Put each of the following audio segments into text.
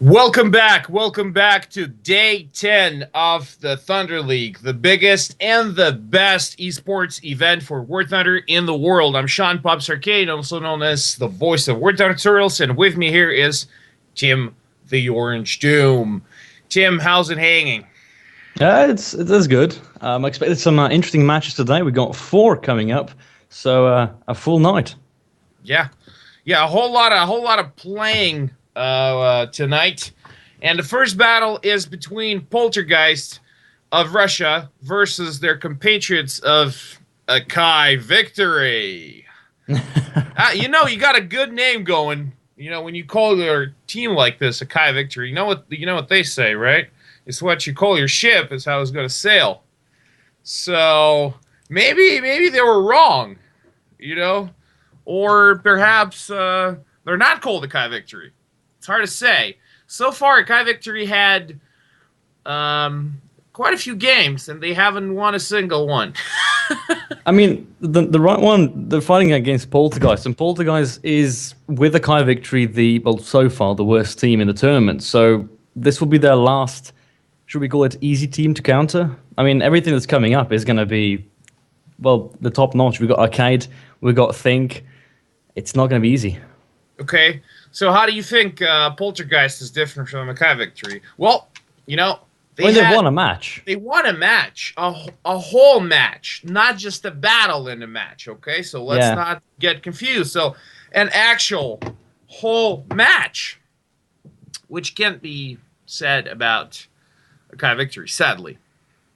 Welcome back to day 10 of the Thunder League, the biggest and the best esports event for War Thunder in the world. I'm Sean Pops Arcade, also known as the voice of War Thunder tutorials, and with me here is Tim the Orange Doom. Tim, how's it hanging? It is good. I expected some interesting matches today. We got 4 coming up, so a full night. Yeah, a whole lot of playing tonight, and the first battle is between Poltergeist of Russia versus their compatriots of Akai Victory. You got a good name going. You know, when you call your team like this Akai Victory, you know what they say, right? It's what you call your ship is how it's going to sail. So maybe they were wrong, or perhaps they're not called Akai Victory. It's hard to say. So far, Akai Victory had quite a few games, and they haven't won a single one. I mean, the right one, they're fighting against Poltergeist, and Poltergeist is, with Akai Victory, so far, the worst team in the tournament. So this will be their last, should we call it, easy team to counter? I mean, everything that's coming up is going to be, the top notch. We've got Arcade, we've got Think. It's not going to be easy. Okay. So how do you think Poltergeist is different from Akai Victory? Well, they won a match. They won a match, a whole match, not just a battle in a match, okay? So let's not get confused. So an actual whole match, which can't be said about Akai Victory, sadly.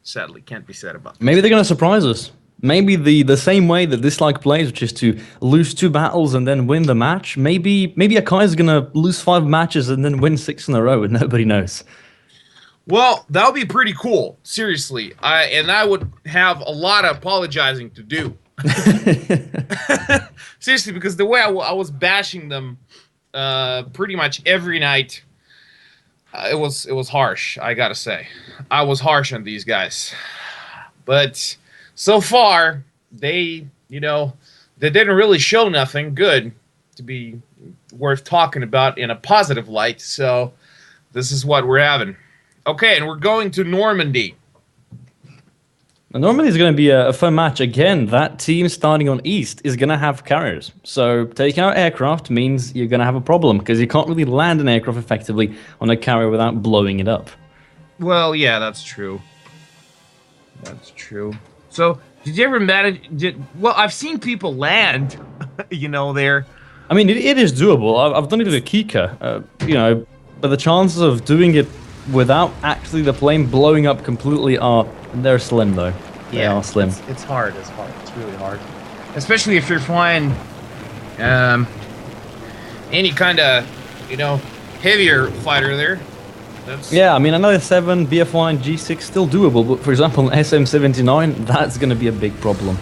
Sadly, can't be said about. Maybe they're going to surprise us. Maybe the same way that Dislike plays, which is to lose 2 battles and then win the match. Maybe Akai is going to lose 5 matches and then win 6 in a row, and nobody knows. Well, that would be pretty cool, seriously. I would have a lot of apologizing to do. Seriously, because the way I was bashing them pretty much every night, it was harsh, I gotta say. I was harsh on these guys. But so far, they didn't really show nothing good to be worth talking about in a positive light. So this is what we're having. Okay, and we're going to Normandy. Normandy is going to be a fun match. Again, that team starting on East is going to have carriers. So taking out aircraft means you're going to have a problem, because you can't really land an aircraft effectively on a carrier without blowing it up. Well, yeah, that's true. That's true. So, did you ever manage? Well, I've seen people land, there. I mean, it is doable. I've done it with a Kika, but the chances of doing it without actually the plane blowing up completely they're slim, though. They are slim. It's hard. It's really hard. Especially if you're flying any kind of, heavier fighter there. Yeah, I mean, another 7, BF1, and G6 still doable, but for example, an SM-79, that's going to be a big problem.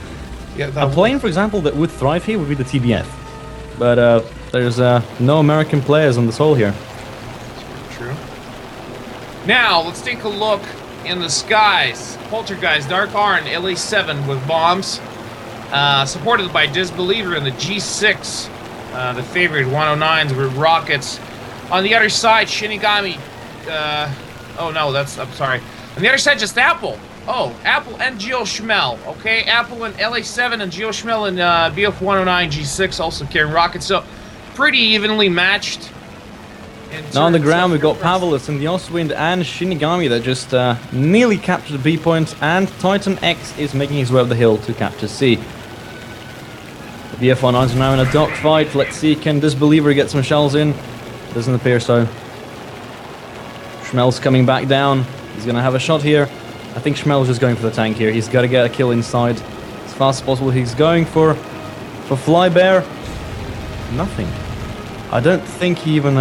Yeah, a plane, for example, that would thrive here would be the TBF. But there's no American players on the soil here. That's true. Now, let's take a look in the skies. Poltergeist, Dark Arn, LA-7 with bombs. Supported by Disbeliever and the G6, the favorite 109s with rockets. On the other side, Shinigami. I'm sorry. On the other side, just Apple. Oh, Apple and Geo Schmel. Okay, Apple and LA-7 and Geo Schmel and BF-109 G6 also carrying rockets. So, pretty evenly matched. Now on the ground, we've got Pavelus and the Ostwind and Shinigami that just nearly captured the B point, and Titan X is making his way up the hill to capture C. The BF-109s are now in a dogfight. Let's see, can Disbeliever get some shells in? Doesn't appear so. Schmel's coming back down. He's going to have a shot here. I think Schmel's just going for the tank here. He's got to get a kill inside as fast as possible. He's going for Flybear. Nothing. I don't think he even...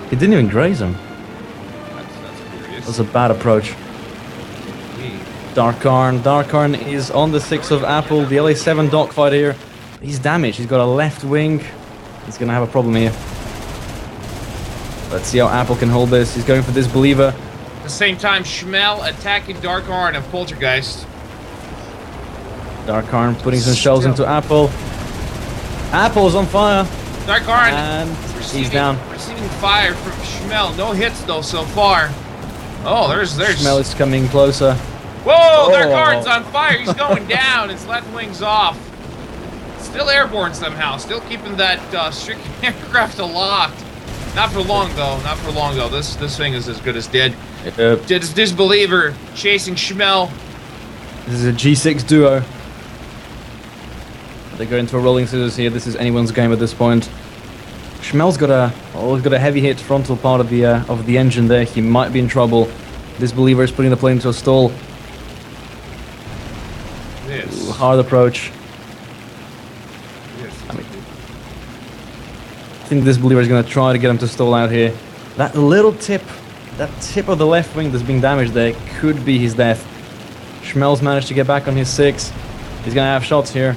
he didn't even graze him. That's curious. That was a bad approach. Dark Arn is on the 6 of Apple. The LA-7 dogfight here. He's damaged. He's got a left wing. He's going to have a problem here. Let's see how Apple can hold this. He's going for Disbeliever. At the same time, Schmel attacking Dark Arn of Poltergeist. Dark Arn putting some shells into Apple. Apple's on fire. Dark Arn. And He's down. Receiving fire from Schmel. No hits though so far. Oh, there's. Schmel is coming closer. Whoa, their guard's on fire. He's going down. His left wing's off. Still airborne somehow. Still keeping that stricken aircraft aloft. Not for long though. Not for long though. This thing is as good as dead. Disbeliever chasing Schmel. This is a G6 duo. They go into a rolling scissors here. This is anyone's game at this point. Schmel's got a heavy hit frontal part of the engine there. He might be in trouble. Disbeliever is putting the plane into a stall. Yes. Ooh, hard approach. Yes. I think Disbeliever is going to try to get him to stall out here. That little tip, that tip of the left wing that's being damaged there could be his death. Schmel's managed to get back on his 6. He's going to have shots here.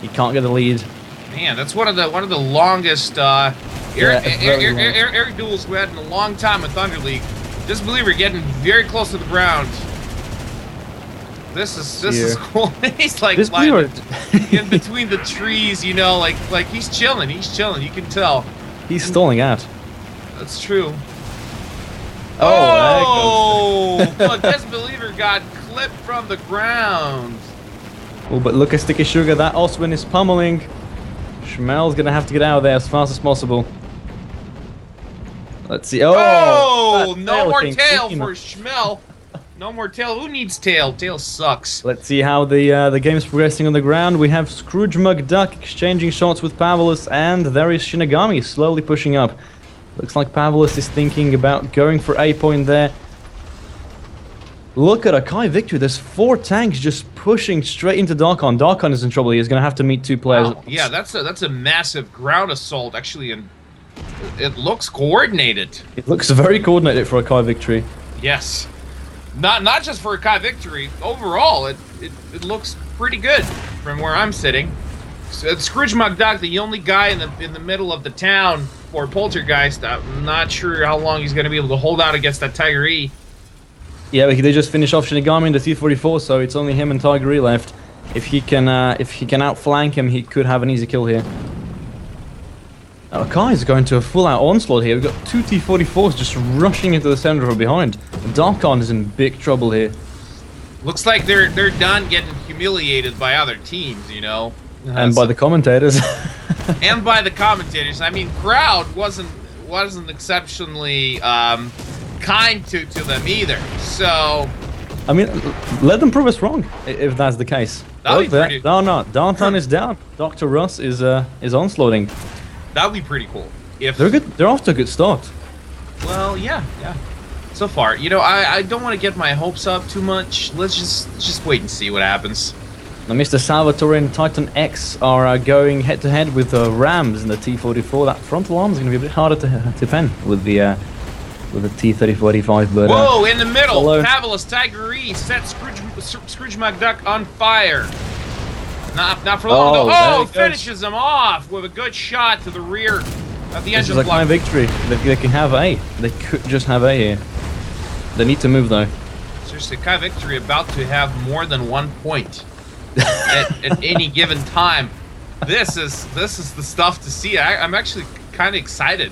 He can't get the lead. Man, that's one of the longest air duels we had in a long time in Thunder League. Disbeliever getting very close to the ground. This is cool. He's like in between the trees, you know, like he's chilling. He's chilling. You can tell. He's stalling out. That's true. Oh, but Disbeliever got clipped from the ground. Oh, but look at Sticky Sugar. That Oswin is pummeling. Schmel's gonna have to get out of there as fast as possible. Let's see. Oh, no more tail for Schmel. No more tail. Who needs tail? Tail sucks. Let's see how the game's progressing on the ground. We have Scrooge McDuck exchanging shots with Pavlos, and there is Shinigami slowly pushing up. Looks like Pavlos is thinking about going for a point there. Look at Akai Victory. There's 4 tanks just pushing straight into Darkon. Darkon is in trouble. He's going to have to meet 2 players. Wow. Yeah, that's a massive ground assault, actually, and it looks coordinated. It looks very coordinated for Akai Victory. Yes. Not just for Akai Victory. Overall, it looks pretty good from where I'm sitting. So, Scrooge McDuck, the only guy in the middle of the town for Poltergeist. I'm not sure how long he's going to be able to hold out against that Tiger E. Yeah, but they just finished off Shinigami in the T-44, so it's only him and Tiger E left. If he can outflank him, he could have an easy kill here. Akai is going to a full-out onslaught here. We've got 2 T-44s just rushing into the center from behind. Darkon is in big trouble here. Looks like they're done getting humiliated by other teams, you know. And by the commentators. And by the commentators. I mean, crowd wasn't exceptionally kind to them either. So, I mean, let them prove us wrong if that's the case. No, Darkon is down. Dr. Russ is onslaughting. That would be pretty cool. If they're good, they're off to a good start. Well, yeah. So far, you know, I don't want to get my hopes up too much. Let's just wait and see what happens. Now, Mr. Salvatore and Titan X are going head-to-head with Rams in the T-44. That frontal arm is going to be a bit harder to pen with the T-3045. But whoa, in the middle, Pavlos Tiger E set Scrooge McDuck on fire. Not for long though. Oh, finishes him off with a good shot to the rear of the engine block. This is a kind of victory. They can have A. They could just have A here. They need to move though. Seriously, Kai Victory about to have more than 1 point at any given time. This is the stuff to see. I'm actually kind of excited.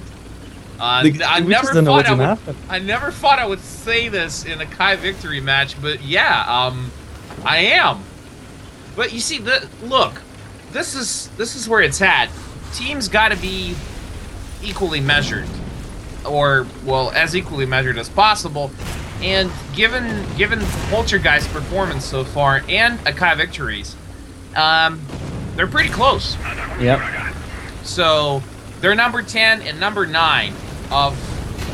I never thought I would say this in a Kai Victory match, but yeah, I am. But you see, look, this is where it's at. Teams got to be equally measured, or well, as equally measured as possible. And given Poltergeist's performance so far and Akai Victories, they're pretty close. Yep. So they're number 10 and number 9 of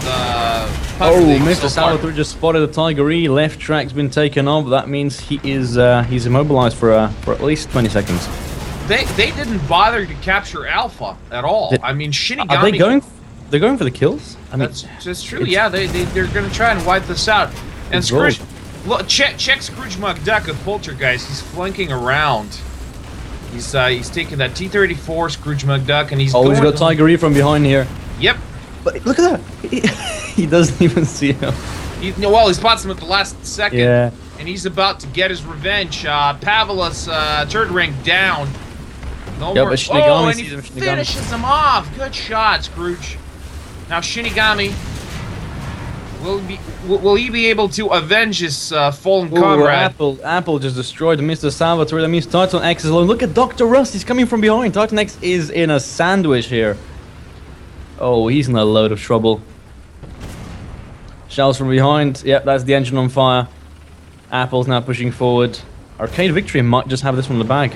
the. Mr. Salvatore just spotted a Tiger E. Left track's been taken off. That means he is he's immobilized for at least 20 seconds. They didn't bother to capture Alpha at all. I mean, Shinigami. Are they going? They're going for the kills. I mean, that's true. Yeah, they're going to try and wipe this out. And Scrooge, look, check Scrooge McDuck of Poltergeist. He's flanking around. He's taking that T-34 Scrooge McDuck, and he's got Tiger E from behind here. Yep. But look at that. He doesn't even see him. He spots him at the last second. Yeah. And he's about to get his revenge. Pavlos, third rank down. No Yeah, more. but Shinigami Oh, and he sees him, Shinigami. finishes him off. Good shot, Scrooge. Now Shinigami, will he be able to avenge his fallen Ooh, comrade? Apple just destroyed Mr. Salvatore. That means Titan X is alone. Look at Dr. Rust. He's coming from behind. Titan X is in a sandwich here. Oh, he's in a load of trouble. Shells from behind. Yep, that's the engine on fire. Apple's now pushing forward. Arcade Victory might just have this one in the bag.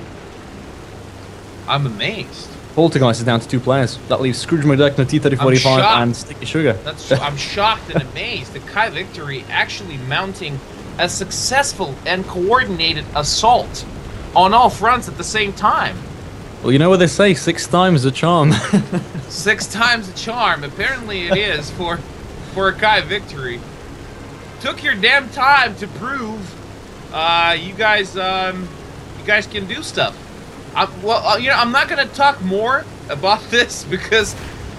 I'm amazed. Poltergeist is down to 2 players. That leaves Scrooge McDuck, the I'm T-35 shocked. and Sticky Sugar. I'm shocked and amazed. The Kai Victory actually mounting a successful and coordinated assault on all fronts at the same time. Well, you know what they say, 6 times the charm. 6 times the charm. Apparently it is for a Kai Victory. Took your damn time to prove you guys can do stuff. I'm not gonna talk more about this because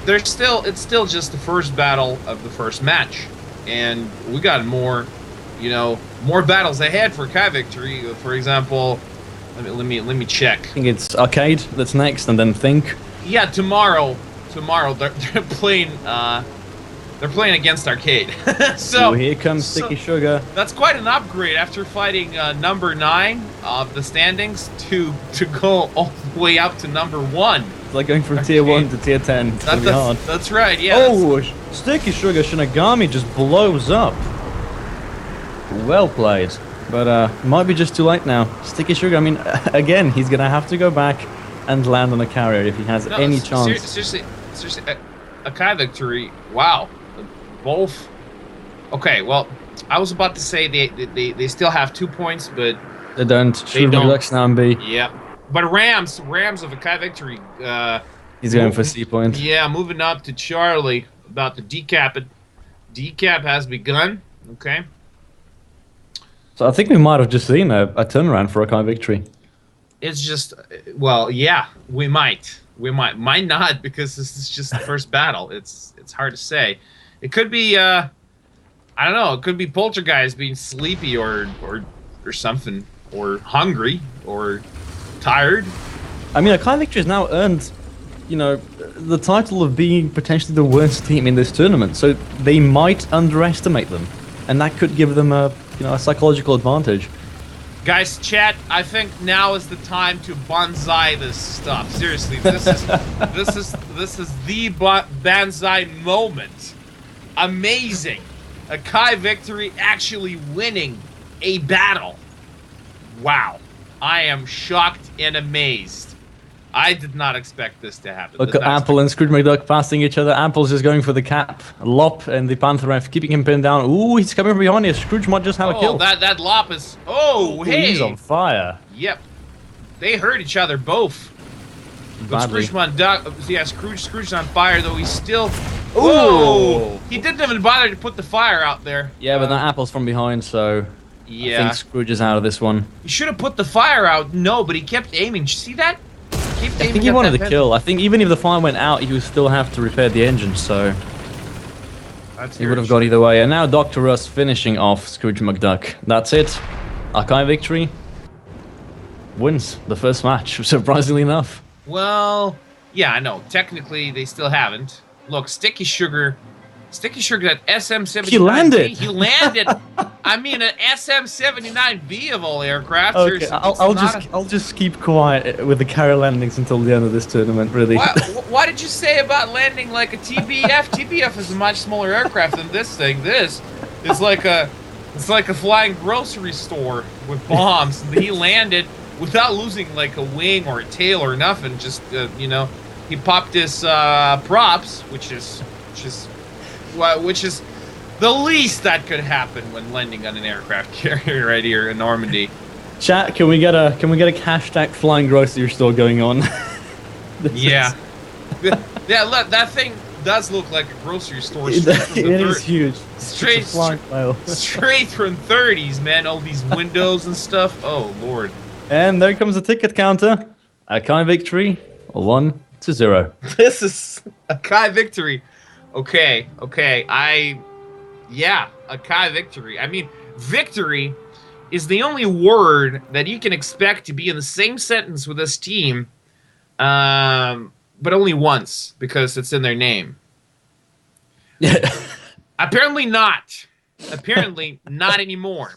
it's still just the first battle of the first match, and we got more battles ahead for Kai Victory. For example, let me check. I think it's Arcade that's next, and then Think. Yeah, tomorrow they're playing. They're playing against Arcade. So here comes Sticky Sugar. That's quite an upgrade after fighting number 9 of the standings to go all the way up to number 1. It's like going from tier 1 to tier 10. It's gonna be hard. That's right, yeah. Oh, Sticky Sugar Shinigami just blows up. Well played. But might be just too late now. Sticky Sugar, I mean, again, he's going to have to go back and land on a carrier if he has any chance. Seriously, a Kai Victory, wow. Both. Okay, well, I was about to say they still have 2 points, but they don't. Scrooge McDuck's now in B. Yeah, but Rams of a Kai Victory. He's going for C point. Yeah, moving up to Charlie about the decap. Decap has begun. Okay. So I think we might have just seen a turnaround for a Kai Victory. It's just, well, yeah, we might not, because this is just the first battle. It's hard to say. It could be, I don't know. It could be Poltergeist being sleepy or something, or hungry or tired. I mean, Kai Victory has now earned, the title of being potentially the worst team in this tournament. So they might underestimate them, and that could give them a psychological advantage. Guys, chat, I think now is the time to bonsai this stuff. Seriously, this is the bonsai moment. Amazing. A Kai Victory actually winning a battle. Wow. I am shocked and amazed. I did not expect this to happen. Look at Apple and Scrooge McDuck passing each other. Apple's just going for the cap. Lop and the Panther F keeping him pinned down. Ooh, he's coming from behind here. Scrooge might just have a kill. That Lop is... Oh, hey! He's on fire. Yep. They hurt each other both. But Scrooge's on fire, though he's still... Whoa! He didn't even bother to put the fire out there. Yeah, but that Apple's from behind, so... Yeah. I think Scrooge is out of this one. He should have put the fire out. No, but he kept aiming. Did you see that? I think he wanted to kill. I think even if the fire went out, he would still have to repair the engine, so... He would have got either way. And now Dr. Russ finishing off Scrooge McDuck. That's it. Archive Victory wins the first match, surprisingly enough. Well, yeah, I know. Technically, they still haven't. Look, Sticky Sugar, that SM-79B. He landed. He landed. I mean, an SM-79B of all aircraft. Okay, I'll just keep quiet with the carrier landings until the end of this tournament. Really. Why did you say about landing like a TBF? TBF is a much smaller aircraft than this thing. This is like a flying grocery store with bombs. And he landed without losing like a wing or a tail or nothing. Just he popped his props, which is the least that could happen when landing on an aircraft carrier right here in Normandy. Chat, can we get a hashtag flying grocery store going on? Yeah. Yeah, look, that thing does look like a grocery store. It is huge. Straight from 30s, man. All these windows and stuff. Oh, Lord. And there comes the ticket counter. A Kai Victory, 1-0. This is a Kai Victory. Okay. A Kai Victory. I mean, victory is the only word that you can expect to be in the same sentence with this team but only once because it's in their name. Apparently not. Apparently not anymore.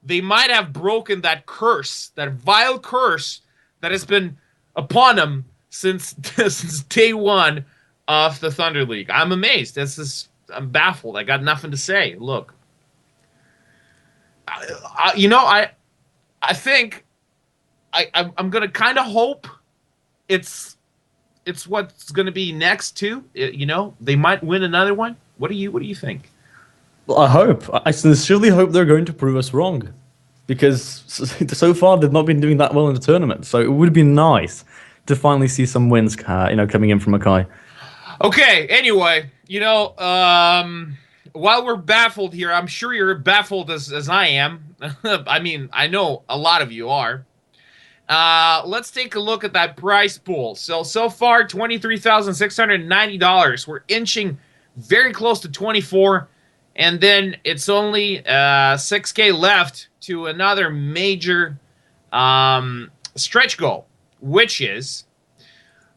They might have broken that curse, that vile curse that has been upon them since day one of the Thunder League. I'm amazed. I'm baffled. I got nothing to say. Look, I think I'm gonna kind of hope it's what's gonna be next too. They might win another one. What do you think? Well, I sincerely hope they're going to prove us wrong, because so far they've not been doing that well in the tournament. So it would be nice to finally see some wins, coming in from Mackay. Okay. Anyway, while we're baffled here, I'm sure you're baffled as I am. I mean, I know a lot of you are. Let's take a look at that prize pool. So far, $23,690. We're inching very close to 24, and then it's only $6K left to another major stretch goal, which is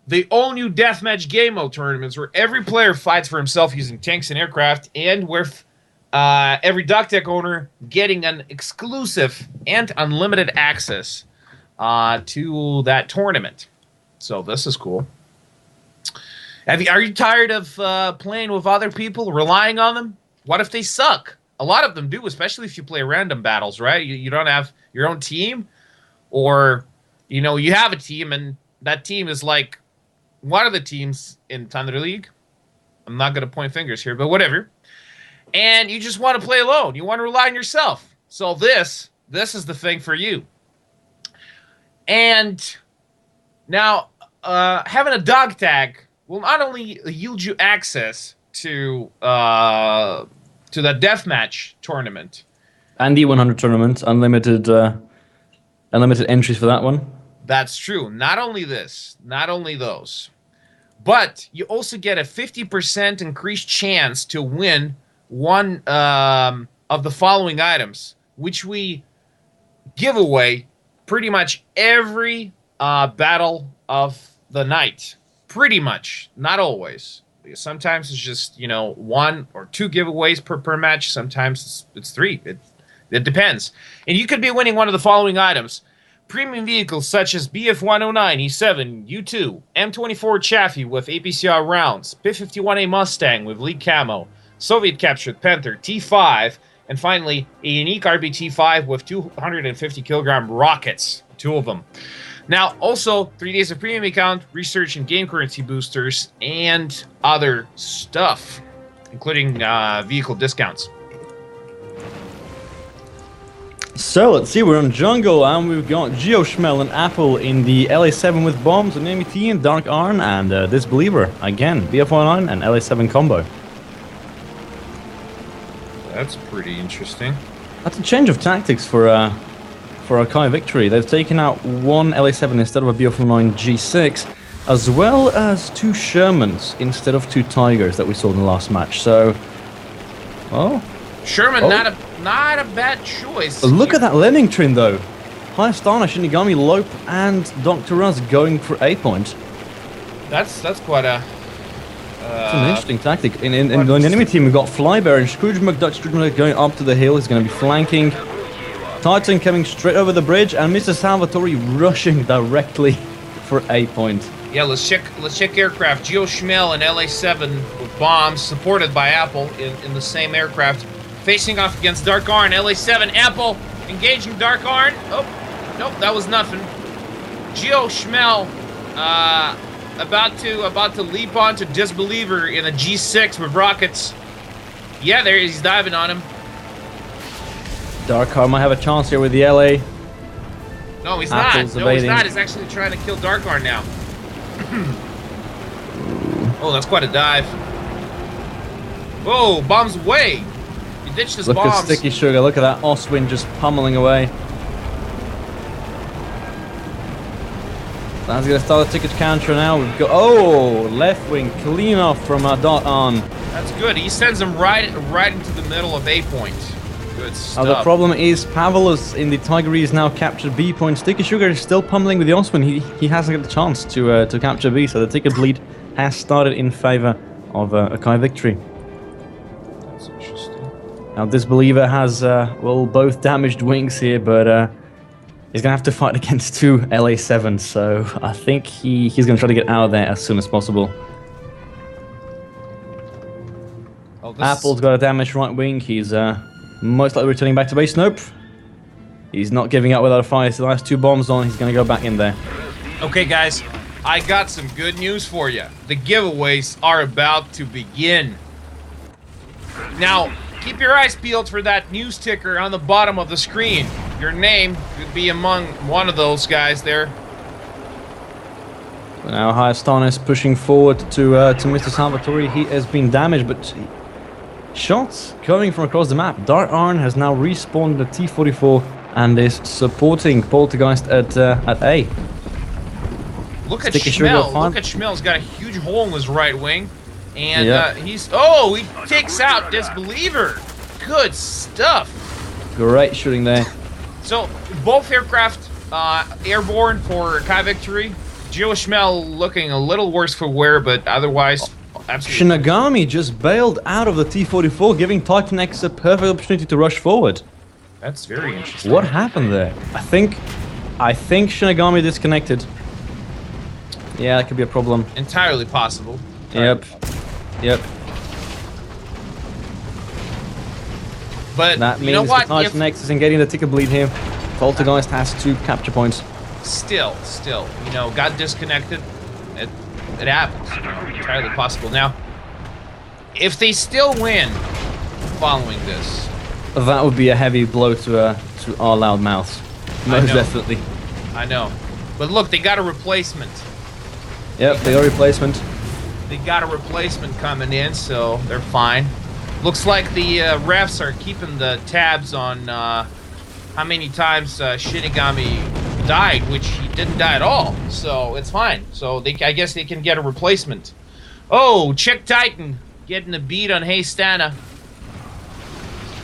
the all-new deathmatch game mode tournaments, where every player fights for himself using tanks and aircraft, and with every Duck Tech owner getting an exclusive and unlimited access to that tournament. So this is cool. Are you tired of playing with other people, relying on them? What if they suck? A lot of them do, especially if you play random battles, right? You don't have your own team, or you have a team and that team is like one of the teams in Thunder League. I'm not going to point fingers here, but whatever. And you just want to play alone. You want to rely on yourself. So this is the thing for you. And now, having a dog tag will not only yield you access to that deathmatch tournament and the 100 tournament, unlimited entries for that one. That's true. Not only those, but you also get a 50% increased chance to win one of the following items, which we give away pretty much every battle of the night. Pretty much, not always. Sometimes it's just one or two giveaways per match. Sometimes it's three. It depends. And you could be winning one of the following items: premium vehicles such as BF-109, E7, U2, M24 Chaffee with APCR rounds, P-51A Mustang with lead camo, Soviet-captured Panther T5, and finally a unique RBT-5 with 250 kilogram rockets, two of them. Now, also 3 days of premium account, research and game currency boosters, and other stuff, including vehicle discounts. So let's see, we're on Jungle, and we've got Geoschmel and Apple in the LA7 with bombs, and MET and Dark Arn, and Disbeliever again, BF-19 and LA7 combo. That's pretty interesting. That's a change of tactics for Akai Victory. They've taken out one LA7 instead of a BF-19 G6, as well as two Shermans instead of two Tigers that we saw in the last match. So, Sherman, not a bad choice. Look at that lemming trim though. Hayastana, Shinigami, Lope, and Dr. Raz going for A point. That's quite a. It's an interesting tactic. In the enemy team, we've got Flybear and Scrooge McDuck. Scrooge McDuck going up to the hill. He's going to be flanking. Titan coming straight over the bridge, and Mr. Salvatore rushing directly for A point. Yeah, let's check aircraft. Geo Schmel and LA7 with bombs, supported by Apple in the same aircraft, facing off against Dark Arn. LA7, Apple engaging Dark Arn. Oh, nope, that was nothing. Geo Schmel about to leap onto Disbeliever in a G6 with rockets. Yeah, there he's diving on him. Dark Arn might have a chance here with the LA. No, he's Apple's not. No, he's not. He's actually trying to kill Dark Arn now. Oh, that's quite a dive. Whoa, bombs away. He ditched his bombs. Look at Sticky Sugar. Look at that Oswin just pummeling away. That's going to start a ticket counter now. We've got, left wing clean off from Dot On. That's good. He sends him right into the middle of A point. Good Now stuff. the problem is Pavelus in the Tigery is now captured B point. Sticky Sugar is still pummeling with the Osman. He hasn't got the chance to capture B, so the ticket bleed has started in favor of a Kai victory. That's interesting. Now this believer has well, both damaged wings here, but he's gonna have to fight against 2 LA7s. So I think he's gonna try to get out of there as soon as possible. Oh, Apple's got a damaged right wing. He's most likely returning back to base. Nope. He's not giving up without a fight. The last 2 bombs on. He's going to go back in there. Okay, guys. I got some good news for you. The giveaways are about to begin. Now, keep your eyes peeled for that news ticker on the bottom of the screen. Your name could be among one of those guys there. Now Hayastan is pushing forward to Mr. Salvatore. He has been damaged, but shots coming from across the map. Dark Arn has now respawned the T-44 and is supporting Poltergeist at A. Look at Sticky Sugar Schmel. fun. Look at Schmel. He's got a huge hole in his right wing. And Yep. he takes out Disbeliever. Good stuff. Great shooting there. So, both aircraft airborne for Kai victory. Gio Schmel looking a little worse for wear, but otherwise, absolutely. Shinigami just bailed out of the T-44, giving Titan X a perfect opportunity to rush forward. That's very interesting. What happened there? I think Shinigami disconnected. Yeah, that could be a problem. Entirely possible. Yep. But That you know means what? the Titan X isn't getting the ticket bleed here. Poltergeist has 2 capture points. Still, got disconnected. It happens. Entirely possible. Now, if they still win following this, That would be a heavy blow to our loud mouths. Most know. definitely. I know. But look, they got a replacement. Yep, they got a replacement. They got a replacement coming in, so they're fine. Looks like the refs are keeping the tabs on how many times Shinigami died, which he didn't die at all. So it's fine. So I guess they can get a replacement. Oh, Chick Titan getting a beat on Haystana.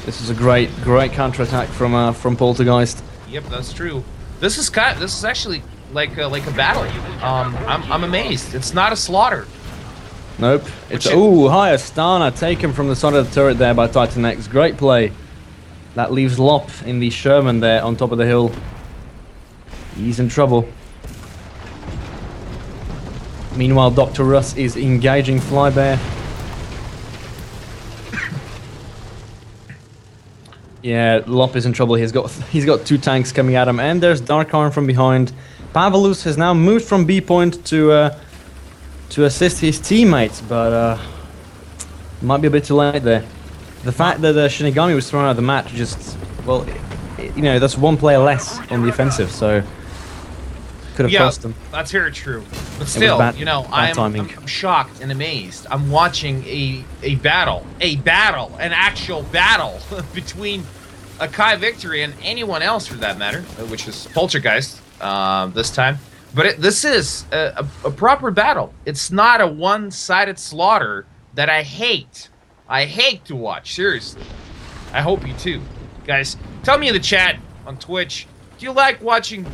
This is a great counterattack from Poltergeist. Yep, that's true. This is actually like a battle. I'm amazed. It's not a slaughter. Nope. It's Hayastana taken from the side of the turret there by Titan X. Great play. That leaves Lop in the Sherman there on top of the hill. He's in trouble. Meanwhile, Dr. Russ is engaging Flybear. Yeah, Lop is in trouble. He's got 2 tanks coming at him, and there's Dark Arm from behind. Pavelus has now moved from B point to assist his teammates, but might be a bit too late there. The fact that Shinigami was thrown out of the match just, well, that's 1 player less on the offensive, so could have cost them. That's very true. But still, bad I'm shocked and amazed. I'm watching an actual battle between a Kai victory and anyone else for that matter, which is Poltergeist this time. But this is a proper battle. It's not a one-sided slaughter that I hate. I hate to watch, seriously. I hope you too. Guys, tell me in the chat on Twitch, do you like watching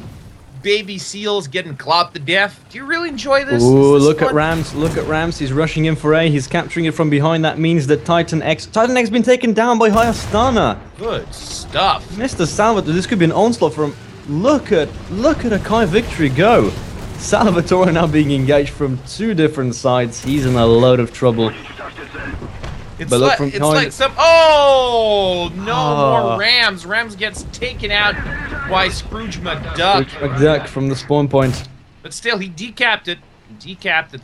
baby seals getting clopped to death? Do you really enjoy this? Ooh, look at Rams. Look at Rams. He's rushing in for A. He's capturing it from behind. That means that Titan X been taken down by Hayastana. Good stuff. Mr. Salvatore, this could be an onslaught from... Look at a Kai victory go. Salvatore now being engaged from 2 different sides. He's in a load of trouble. It's like some... Oh, no more Rams. Rams gets taken out by Scrooge McDuck. Scrooge McDuck from the spawn point. But still, he decapped it.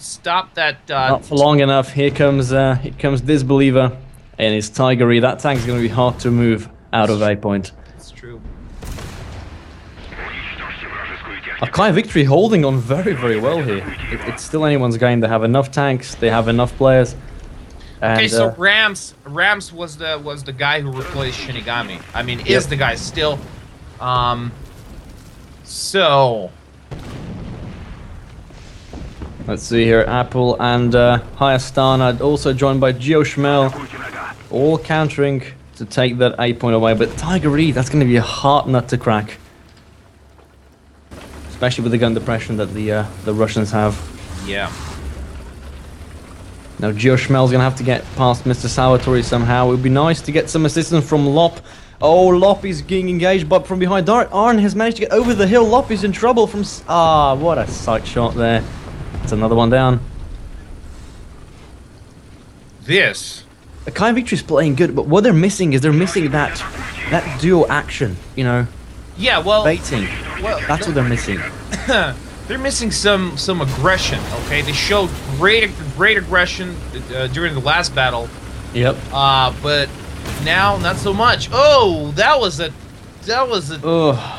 Stopped that... Not for long enough. Here comes Disbeliever and his Tigery. That tank's going to be hard to move out of A point. That's true. A Kai victory holding on very, very well here. It's still anyone's game. They have enough tanks. They have enough players. And, okay, so Rams was the guy who replaced Shinigami. I mean, is the guy still? So let's see here. Apple and Hayastana, also joined by Gio Schmel, all countering to take that 8 point away. But Tiger E, that's going to be a hard nut to crack. Especially with the gun depression that the Russians have. Yeah. Now Gio Schmel's going to have to get past Mr. Salvatore somehow. It would be nice to get some assistance from Lop. Oh, Lop is getting engaged, but from behind. Arn has managed to get over the hill. Lop is in trouble from... what a sight shot there. That's another one down. This. Kai Victory's playing good, but what they're missing is that duo action, you know. Yeah, well... Baiting. Well, that's what they're missing. They're missing some aggression, okay? They showed great aggression during the last battle. Yep. But now not so much. Oh, that was a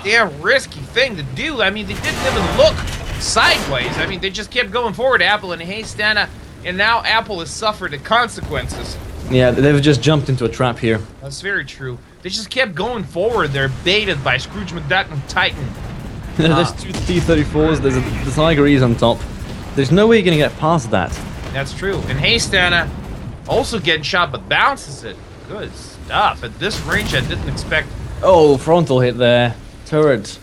damn risky thing to do. I mean, they didn't even look sideways. I mean, they just kept going forward, Apple and Haystana, and now Apple has suffered the consequences. Yeah, they've just jumped into a trap here. That's very true. They just kept going forward. They're baited by Scrooge McDuck and Titan. There's two T-34s, there's the Tiger E's on top. There's no way you're going to get past that. That's true. And Haystana also getting shot, but bounces it. Good stuff. At this range, I didn't expect. Oh, frontal hit there. Turret.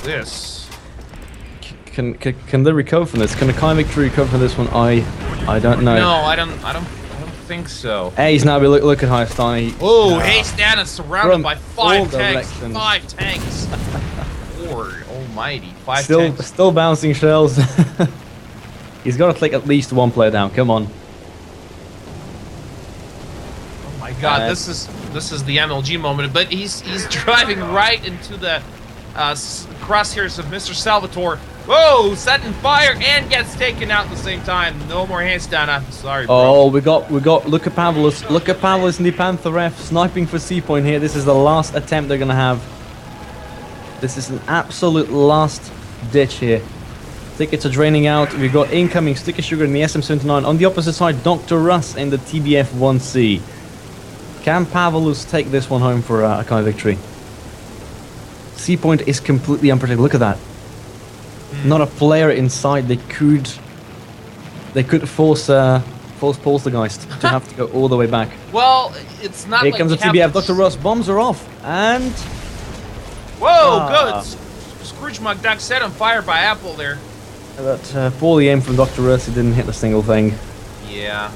This. Can they recover from this? Can the Kai Victory recover from this one? I don't know. No, I don't think so. Hey, he's now look at Haystana. Oh, Haystana surrounded by five tanks. Directions. 5 tanks. Lord almighty, 5 tanks. Still bouncing shells. He's got to take at least one player down. Come on. Oh my God, this is the MLG moment. But he's driving right into the crosshairs of Mr. Salvatore. Whoa, setting fire and gets taken out at the same time. No more Haystana. Sorry, bro. Oh, we got Luka Pavlos. Luka Pavlos and the Panther F sniping for C point here. This is the last attempt they're gonna have. This is an absolute last ditch here. Tickets are draining out. We've got incoming Sticky Sugar in the SM79. On the opposite side, Dr. Russ in the TBF-1C. Can Pavlos take this one home for a Kai Victory? C point is completely unprotected. Look at that. Not a player inside. They could force Poltergeist to have to go all the way back. Well, it's not. Here like comes the TBF. Dr. Russ bombs are off, and whoa, good. Scrooge McDuck set on fire by Apple there. That poorly aimed from Dr. Russ. He didn't hit a single thing. Yeah,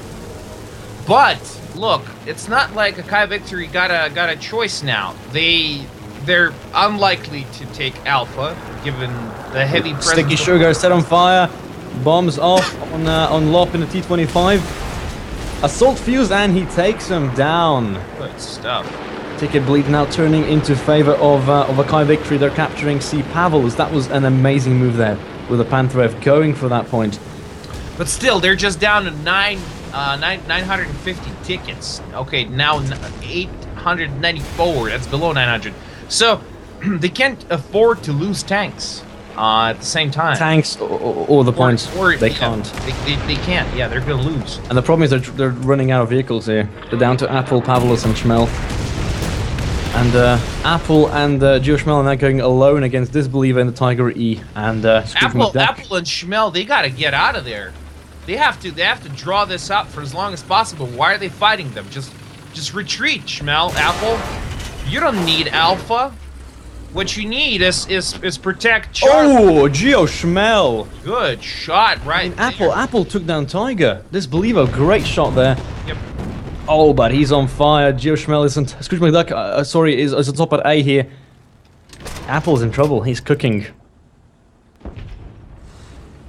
but look, it's not like a Kai Victory got a choice now. They're unlikely to take Alpha, given the heavy presence. Sticky Sugar set on fire, bombs off on Lop in the T-25. Assault fuse, and he takes him down. Good stuff. Ticket bleed now turning into favor of a Kai Victory. They're capturing C. Pavlos. That was an amazing move there, with the Panther F going for that point. But still, they're just down to 950 tickets. Okay, now 894. That's below 900. So they can't afford to lose tanks at the same time. Tanks or the points. They can't. They can't. Yeah, they're gonna lose. And the problem is they're running out of vehicles here. They're down to Apple, Pavlos, and Schmel. And Apple and Gio Schmel are now going alone against Disbeliever and the Tiger E. And Apple and Schmel, they gotta get out of there. They have to draw this out for as long as possible. Why are they fighting them? Just retreat, Schmel. Apple, you don't need Alpha. What you need is protect Charlie. Oh, Gio Schmel. Good shot, right? Apple took down Tiger. Disbeliever, great shot there. Yep. Oh, but he's on fire. Gio Schmel isn't. Scrooge McDuck, is on top at A here. Apple's in trouble. He's cooking.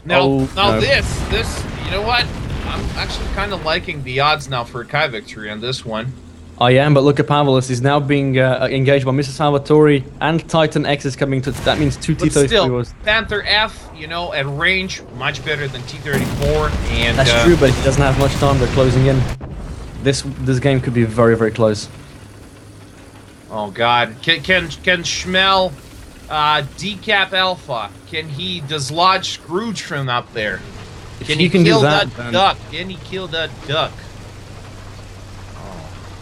Now this, you know what? I'm actually kind of liking the odds now for a Kai Victory on this one. I am, but look at Pavlos. He's now being engaged by Mr. Salvatore, and Titan X is coming to. That means two T-34s. Still, Panther F, you know, at range, much better than T-34. And that's true, but he doesn't have much time. They're closing in. This game could be very, very close. Oh God, can Schmel decap Alpha? Can he dislodge Scrooge from up there? Can he kill that duck? Can he kill that duck?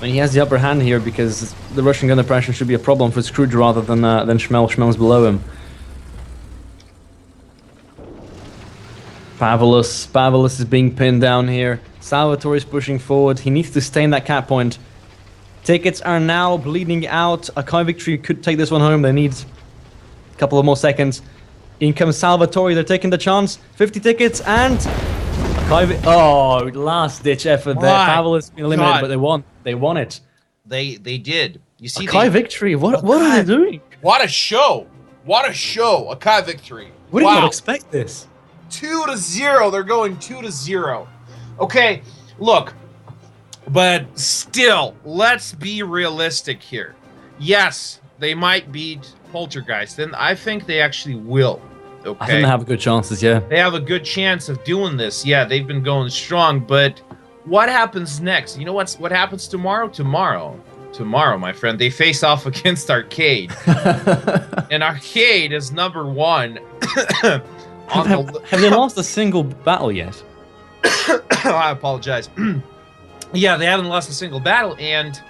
I mean, he has the upper hand here because the Russian gun depression should be a problem for Scrooge rather than Schmel. Schmel's below him. Pavlos is being pinned down here. Salvatore's pushing forward. He needs to stay in that cap point. Tickets are now bleeding out. Akai Victory could take this one home. They need a couple of more seconds. In comes Salvatore. They're taking the chance. 50 tickets and oh, last-ditch effort there. Pavel has been eliminated, but they won. They won it. They did. You see, Akai Victory. What are they doing? What a show! What a show! Akai Victory. We did not expect this. 2-0. They're going 2-0. Okay, look, but still, let's be realistic here. Yes, they might beat Poltergeist, and I think they actually will. Okay, I think they have good chances. Yeah, they have a good chance of doing this. Yeah, they've been going strong, but what happens next? You know what happens tomorrow? Tomorrow, my friend, they face off against Arcade, and Arcade is number 1. Have they lost a single battle yet? I apologize. Yeah, they haven't lost a single battle, and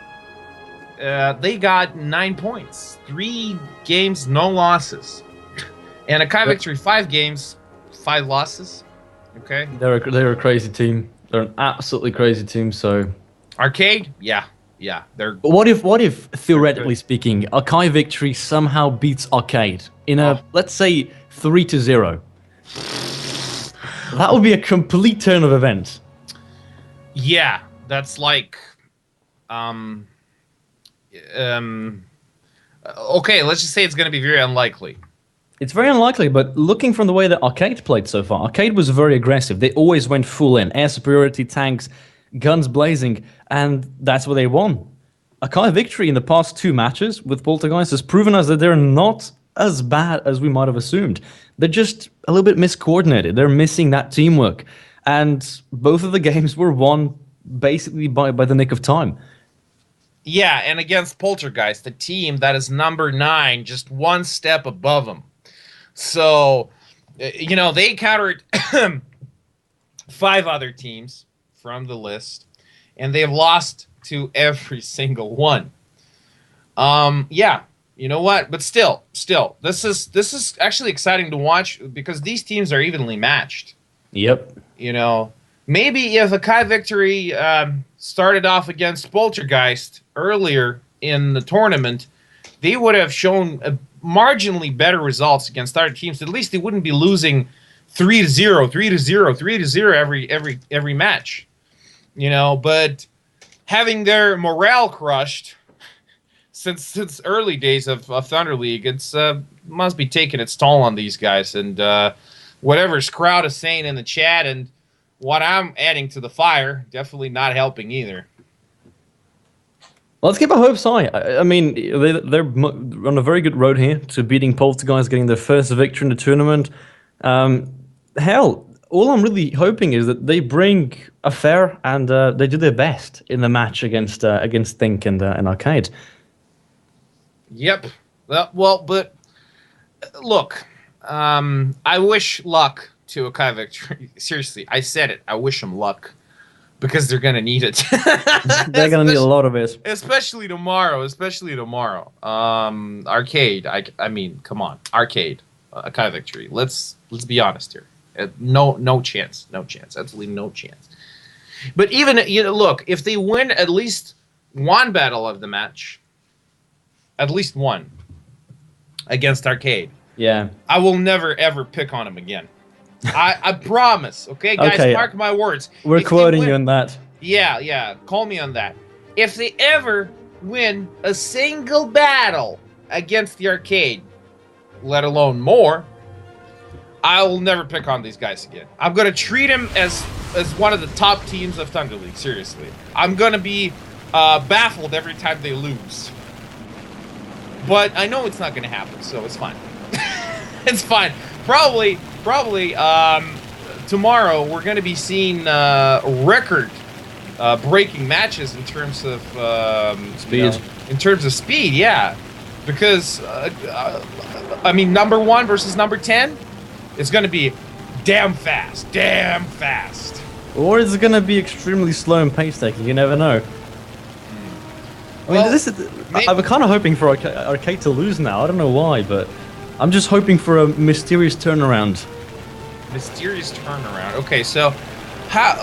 they got 9 points. 3 games, no losses. And Akai Victory, 5 games, 5 losses. Okay. They're a crazy team. They're an absolutely crazy team. So Arcade, yeah. They're. But what if theoretically speaking, Akai Victory somehow beats Arcade in a let's say 3-0? That would be a complete turn of events. Yeah, that's like, okay, let's just say it's going to be very unlikely. It's very unlikely, but looking from the way that Arcade played so far, Arcade was very aggressive. They always went full in. Air superiority, tanks, guns blazing, and that's what they won. Akai Victory in the past 2 matches with Poltergeist has proven us that they're not as bad as we might have assumed. They're just a little bit miscoordinated. They're missing that teamwork. And both of the games were won basically by the nick of time. Yeah, and against Poltergeist, the team that is number 9, just 1 step above them. So, you know, they encountered 5 other teams from the list, and they've lost to every single one. Yeah, you know what? But still, this is actually exciting to watch because these teams are evenly matched. Yep. You know, maybe if Akai Victory started off against Poltergeist earlier in the tournament, they would have shown marginally better results against other teams. At least they wouldn't be losing 3-0, 3-0, 3-0 every match. You know, but having their morale crushed since early days of Thunder League, it's must be taking its toll on these guys. And whatever Scrout is saying in the chat and what I'm adding to the fire, definitely not helping either. Let's keep our hopes high. I mean, they're on a very good road here to beating Poltergeist, getting their first victory in the tournament. Hell, all I'm really hoping is that they bring a fair and they do their best in the match against Think and Arcade. Yep. Well, but look, I wish luck to Akai Victory. Seriously, I said it. I wish them luck because they're gonna need it. They're gonna need a lot of it, especially tomorrow. Arcade. I mean, come on, Arcade. Akai Victory. Let's be honest here. No chance. Absolutely no chance. But even look, if they win at least 1 battle of the match, at least 1 against Arcade. Yeah. I will never ever pick on him again. I promise. Okay, guys, okay. Mark my words. We're quoting you on that. Yeah. Call me on that. If they ever win a single battle against the Arcade, let alone more, I will never pick on these guys again. I'm going to treat him as one of the top teams of Thunder League, seriously. I'm going to be baffled every time they lose. But I know it's not going to happen, so it's fine. It's fine. Probably tomorrow we're going to be seeing record breaking matches in terms of speed. In terms of speed, yeah. Because, I mean, number 1 versus number 10, it's going to be damn fast. Or it's going to be extremely slow and painstaking. You never know. I mean, I'm kind of hoping for Arcade to lose now. I don't know why, but I'm just hoping for a mysterious turnaround. Mysterious turnaround. Okay, so how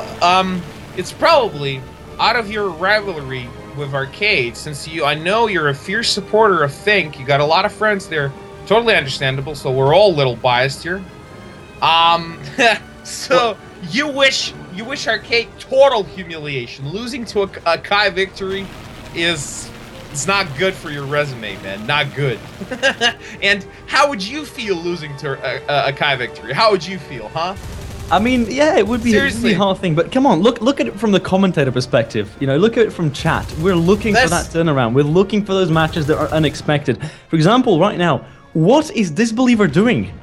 it's probably out of your rivalry with Arcade, since I know you're a fierce supporter of Think. You got a lot of friends there. Totally understandable. So we're all a little biased here. So you wish Arcade total humiliation. Losing to a Kai victory is it's not good for your resume, man. Not good. And how would you feel losing to a Kai victory? How would you feel, huh? I mean, yeah, it would be a really hard thing, but come on, look at it from the commentator perspective. You know, look at it from chat. We're looking for that turnaround. We're looking for those matches that are unexpected. For example, right now, what is Disbeliever doing?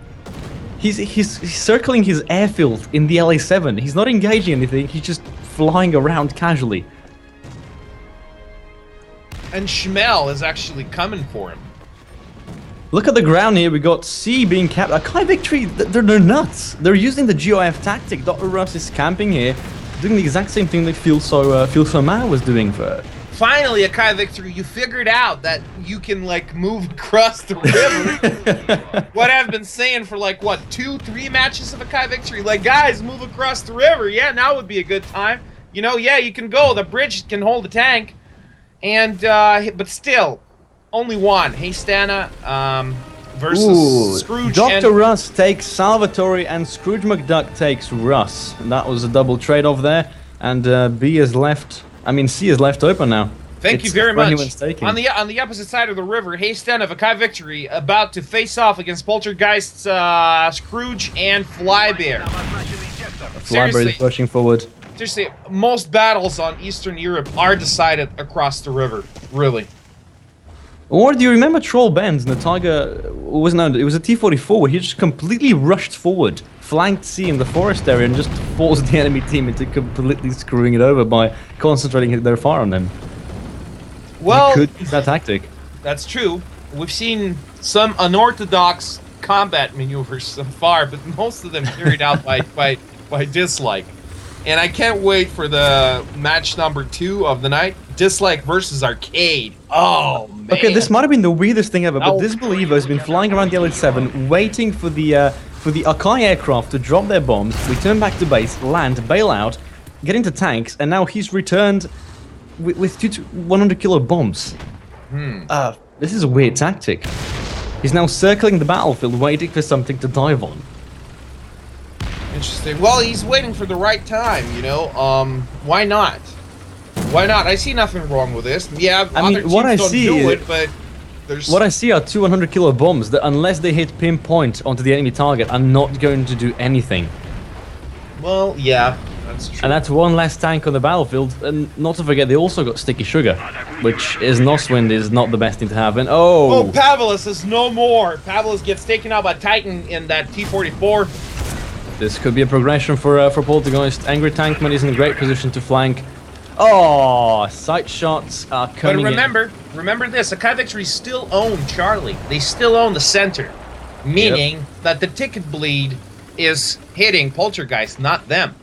He's circling his airfield in the LA7. He's not engaging anything. He's just flying around casually. And Schmel is actually coming for him. Look at the ground here. We got C being capped. A Kai victory, they're nuts. They're using the GOF tactic. Dr. Russ is camping here, doing the exact same thing that Feel So Mad was doing for. Finally, a Kai victory. You figured out that you can like move across the river. What I've been saying for like what 2-3 matches of a Kai victory. Like guys, move across the river. Yeah, now would be a good time. You know, yeah, you can go. The bridge can hold the tank, and but still. Only one. Hastana versus Scrooge. Dr. Russ takes Salvatore and Scrooge McDuck takes Russ. And that was a double trade-off there. And C is left open now. Thank you very much. On the opposite side of the river, Hastana of a Kai victory about to face off against Poltergeist's Scrooge and Flybear. Flybear is pushing forward. Seriously, most battles on Eastern Europe are decided across the river. Really. Or do you remember Troll Benz and the Tiger? It was a T-44 where he just completely rushed forward, flanked C in the forest area, and just forced the enemy team into completely screwing it over by concentrating their fire on them. Well, you could use that tactic. That's true. We've seen some unorthodox combat maneuvers so far, but most of them carried out by Dislike. And I can't wait for the match number 2 of the night. Dislike versus Arcade. Oh, man. Okay, this might have been the weirdest thing ever, but Disbeliever has been flying around the LA7, waiting for the Akai aircraft to drop their bombs, return back to base, land, bail out, get into tanks, and now he's returned with 100 kilo bombs. This is a weird tactic. He's now circling the battlefield, waiting for something to dive on. Interesting. Well, he's waiting for the right time, you know. Why not? Why not? I see nothing wrong with this. Yeah, I mean, what I see What I see are 200 kilo bombs that, unless they hit pinpoint onto the enemy target, are not going to do anything. Well, yeah, that's true. And that's one less tank on the battlefield. And not to forget, they also got Sticky Sugar, which is Noswind is not the best thing to have. And oh, Pavlis is no more. Pavlis gets taken out by Titan in that T-44. This could be a progression for Poltergeist. Angry Tankman is in a great position to flank. Oh, sight shots are coming But remember this, Akai Victory still own Charlie. They still own the center. Meaning that the ticket bleed is hitting Poltergeist, not them.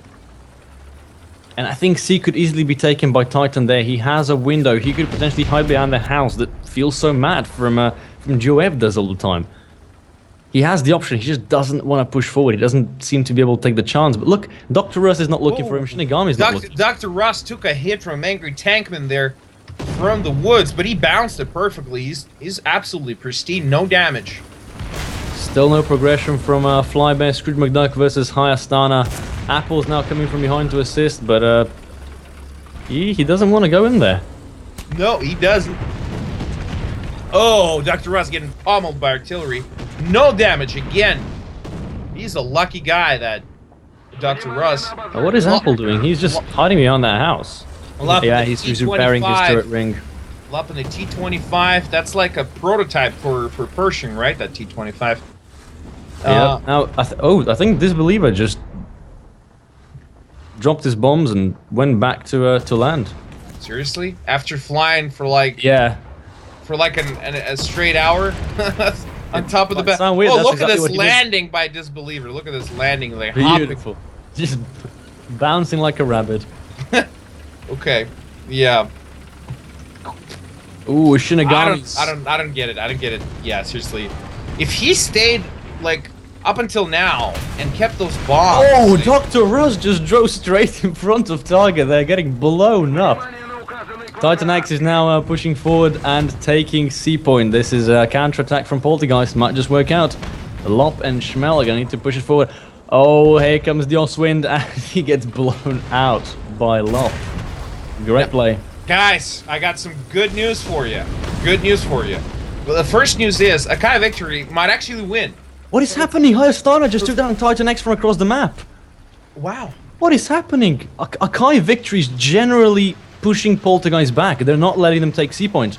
And I think C could easily be taken by Titan there. He has a window. He could potentially hide behind the house that feels so mad from Joev does all the time. He has the option, he just doesn't want to push forward. He doesn't seem to be able to take the chance. But look, Dr. Russ is not looking for him. Shinigami's not looking. Dr. Russ took a hit from Angry Tankman there from the woods, but he bounced it perfectly. He's absolutely pristine, no damage. Still no progression from Flybear, Scrooge McDuck versus Hayastana. Apple's now coming from behind to assist, but he doesn't want to go in there. No, he doesn't. Oh, Dr. Russ getting pummeled by artillery. No damage again. He's a lucky guy, that Dr. Russ. What is Apple doing? He's just hiding behind that house. Yeah, he's repairing his turret ring. Up in the T-25. That's like a prototype for Pershing, right? That T-25. Yeah. Now, I think Disbeliever just dropped his bombs and went back to land. Seriously? After flying for like... Yeah. For like a straight hour? On top of the back. Oh, look at this landing by Disbeliever. Look at this landing. Like, beautiful. Just bouncing like a rabbit. Okay. Yeah. Ooh, Shinigami. I don't get it. I don't get it. Yeah, seriously. If he stayed like up until now and kept those bombs. Oh, Dr. Russ just drove straight in front of target. They're getting blown up. Titan X is now pushing forward and taking C point. This is a counter-attack from Poltergeist. Might just work out. Lop and Schmel are going to need to push it forward. Oh, here comes the Oswind, and he gets blown out by Lop. Great play. Guys, I got some good news for you. Good news for you. Well, the first news is Akai Victory might actually win. What is happening? Hayastana just took down Titan X from across the map. Wow. What is happening? Akai Victory is generally pushing Poltergeist back. They're not letting them take C point.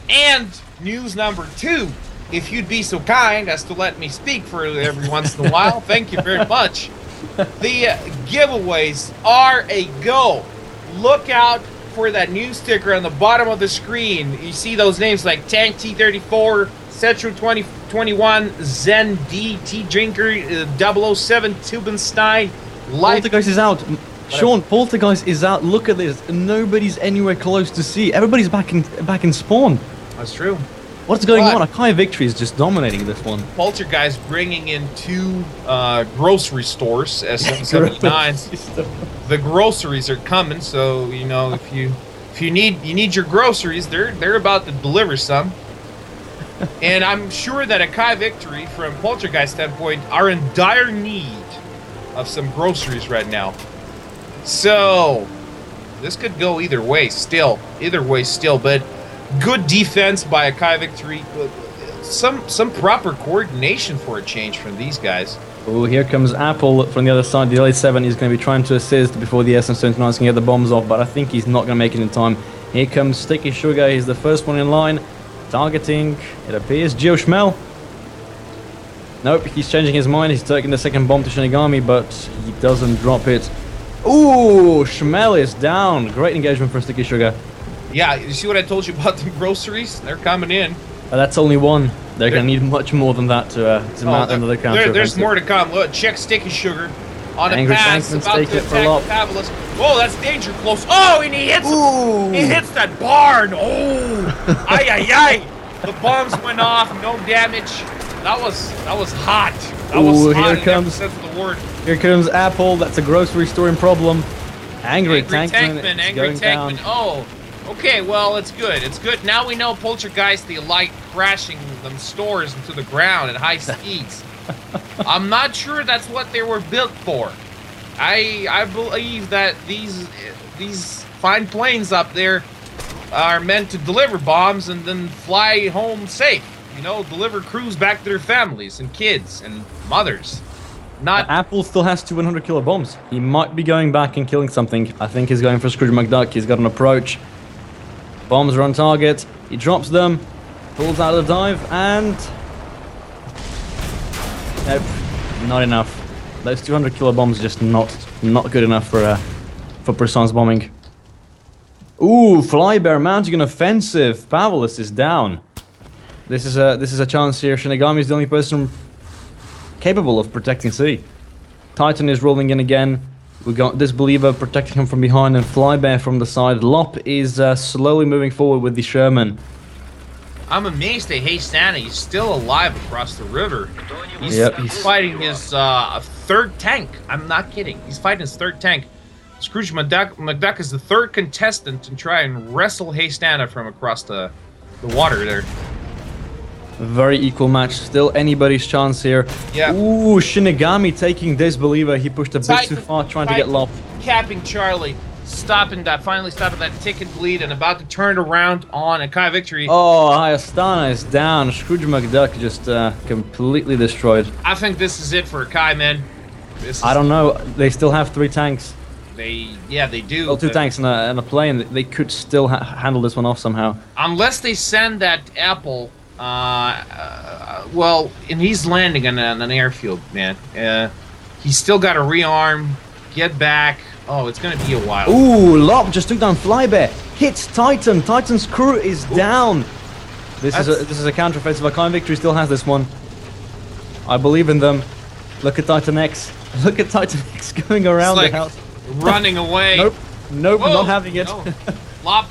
And news number 2, if you'd be so kind as to let me speak for every once in a while, thank you very much. The giveaways are a go. Look out for that news sticker on the bottom of the screen. You see those names like Tank T34, Cetro 2021, Zen D, T Drinker, 007, Tubenstein, Poltergeist is out. Sean, Poltergeist is out. Look at this. Nobody's anywhere close to see. Everybody's back in spawn. That's true. What's going on? Akai Victory is just dominating this one. Poltergeist bringing in 2 grocery stores, SM79s. The groceries are coming, so you know if you need your groceries, they're about to deliver some. And I'm sure that Akai Victory, from Poltergeist standpoint, are in dire need of some groceries right now. So this could go either way still. But good defense by Akai Victory. Some proper coordination for a change from these guys. Oh, here comes Apple from the other side. The L7 is going to be trying to assist before the SM79 can get the bombs off, but I think he's not going to make it in time. Here comes Sticky Sugar. He's the first one in line. Targeting, it appears, Geo Schmel. Nope, he's changing his mind. He's taking the second bomb to Shinigami, but he doesn't drop it. Ooh, Schmel is down. Great engagement for Sticky Sugar. Yeah, you see what I told you about the groceries? They're coming in. That's only one. They're going to need much more than that to mount another counter. There's more to come. Look, check Sticky Sugar on a Angry pass Sanctions about take to it for attack Lop. the Fabulous. Whoa, that's danger close. Oh, and he hits him. He hits that barn. Oh, ay. The bombs went off. No damage. That was hot. That was hot. Here comes Apple. That's a grocery store in problem. Angry Tankman. Oh, okay. Well, it's good. It's good. Now we know Poltergeist, they like crashing them stores into the ground at high speeds. I'm not sure that's what they were built for. I believe that these fine planes up there are meant to deliver bombs and then fly home safe. You know, deliver crews back to their families and kids and mothers. Not Apple still has 2 100 kilo bombs. He might be going back and killing something. I think he's going for Scrooge McDuck. He's got an approach. Bombs are on target. He drops them, pulls out a dive, and nope, not enough. Those 200 kilo bombs are just not good enough for precise bombing. Ooh, Flybear mounting an offensive. Pavlis is down. This is a chance here. Shinigami is the only person capable of protecting C. Titan is rolling in again. We got Disbeliever protecting him from behind and Flybear from the side. Lop is slowly moving forward with the Sherman. I'm amazed at Haystana. He's still alive across the river. He's fighting his third tank. I'm not kidding. He's fighting his third tank. Scrooge McDuck is the third contestant to try and wrestle Haystana from across the water there. Very equal match. Still anybody's chance here. Yeah. Ooh, Shinigami taking Disbeliever. He pushed a bit too far trying to get Lop. Capping Charlie. Finally stopping that ticket bleed and about to turn around on Akai Victory. Oh, Hayastana is down. Scrooge McDuck just completely destroyed. I think this is it for Akai, man. I don't know. They still have 3 tanks. They do. Well, 2 tanks and a plane. They could still handle this one off somehow. Unless they send that Apple, well, and he's landing on an airfield, man. He's still got to rearm, get back. Oh, it's going to be a while. Ooh, Lop just took down Flybear. Hits Titan. Titan's crew is down. This is a counteroffensive. Akai Victory still has this one. I believe in them. Look at Titan X. Look at Titan X going around the house. Running away. Nope, Whoa, not having it. No. Lop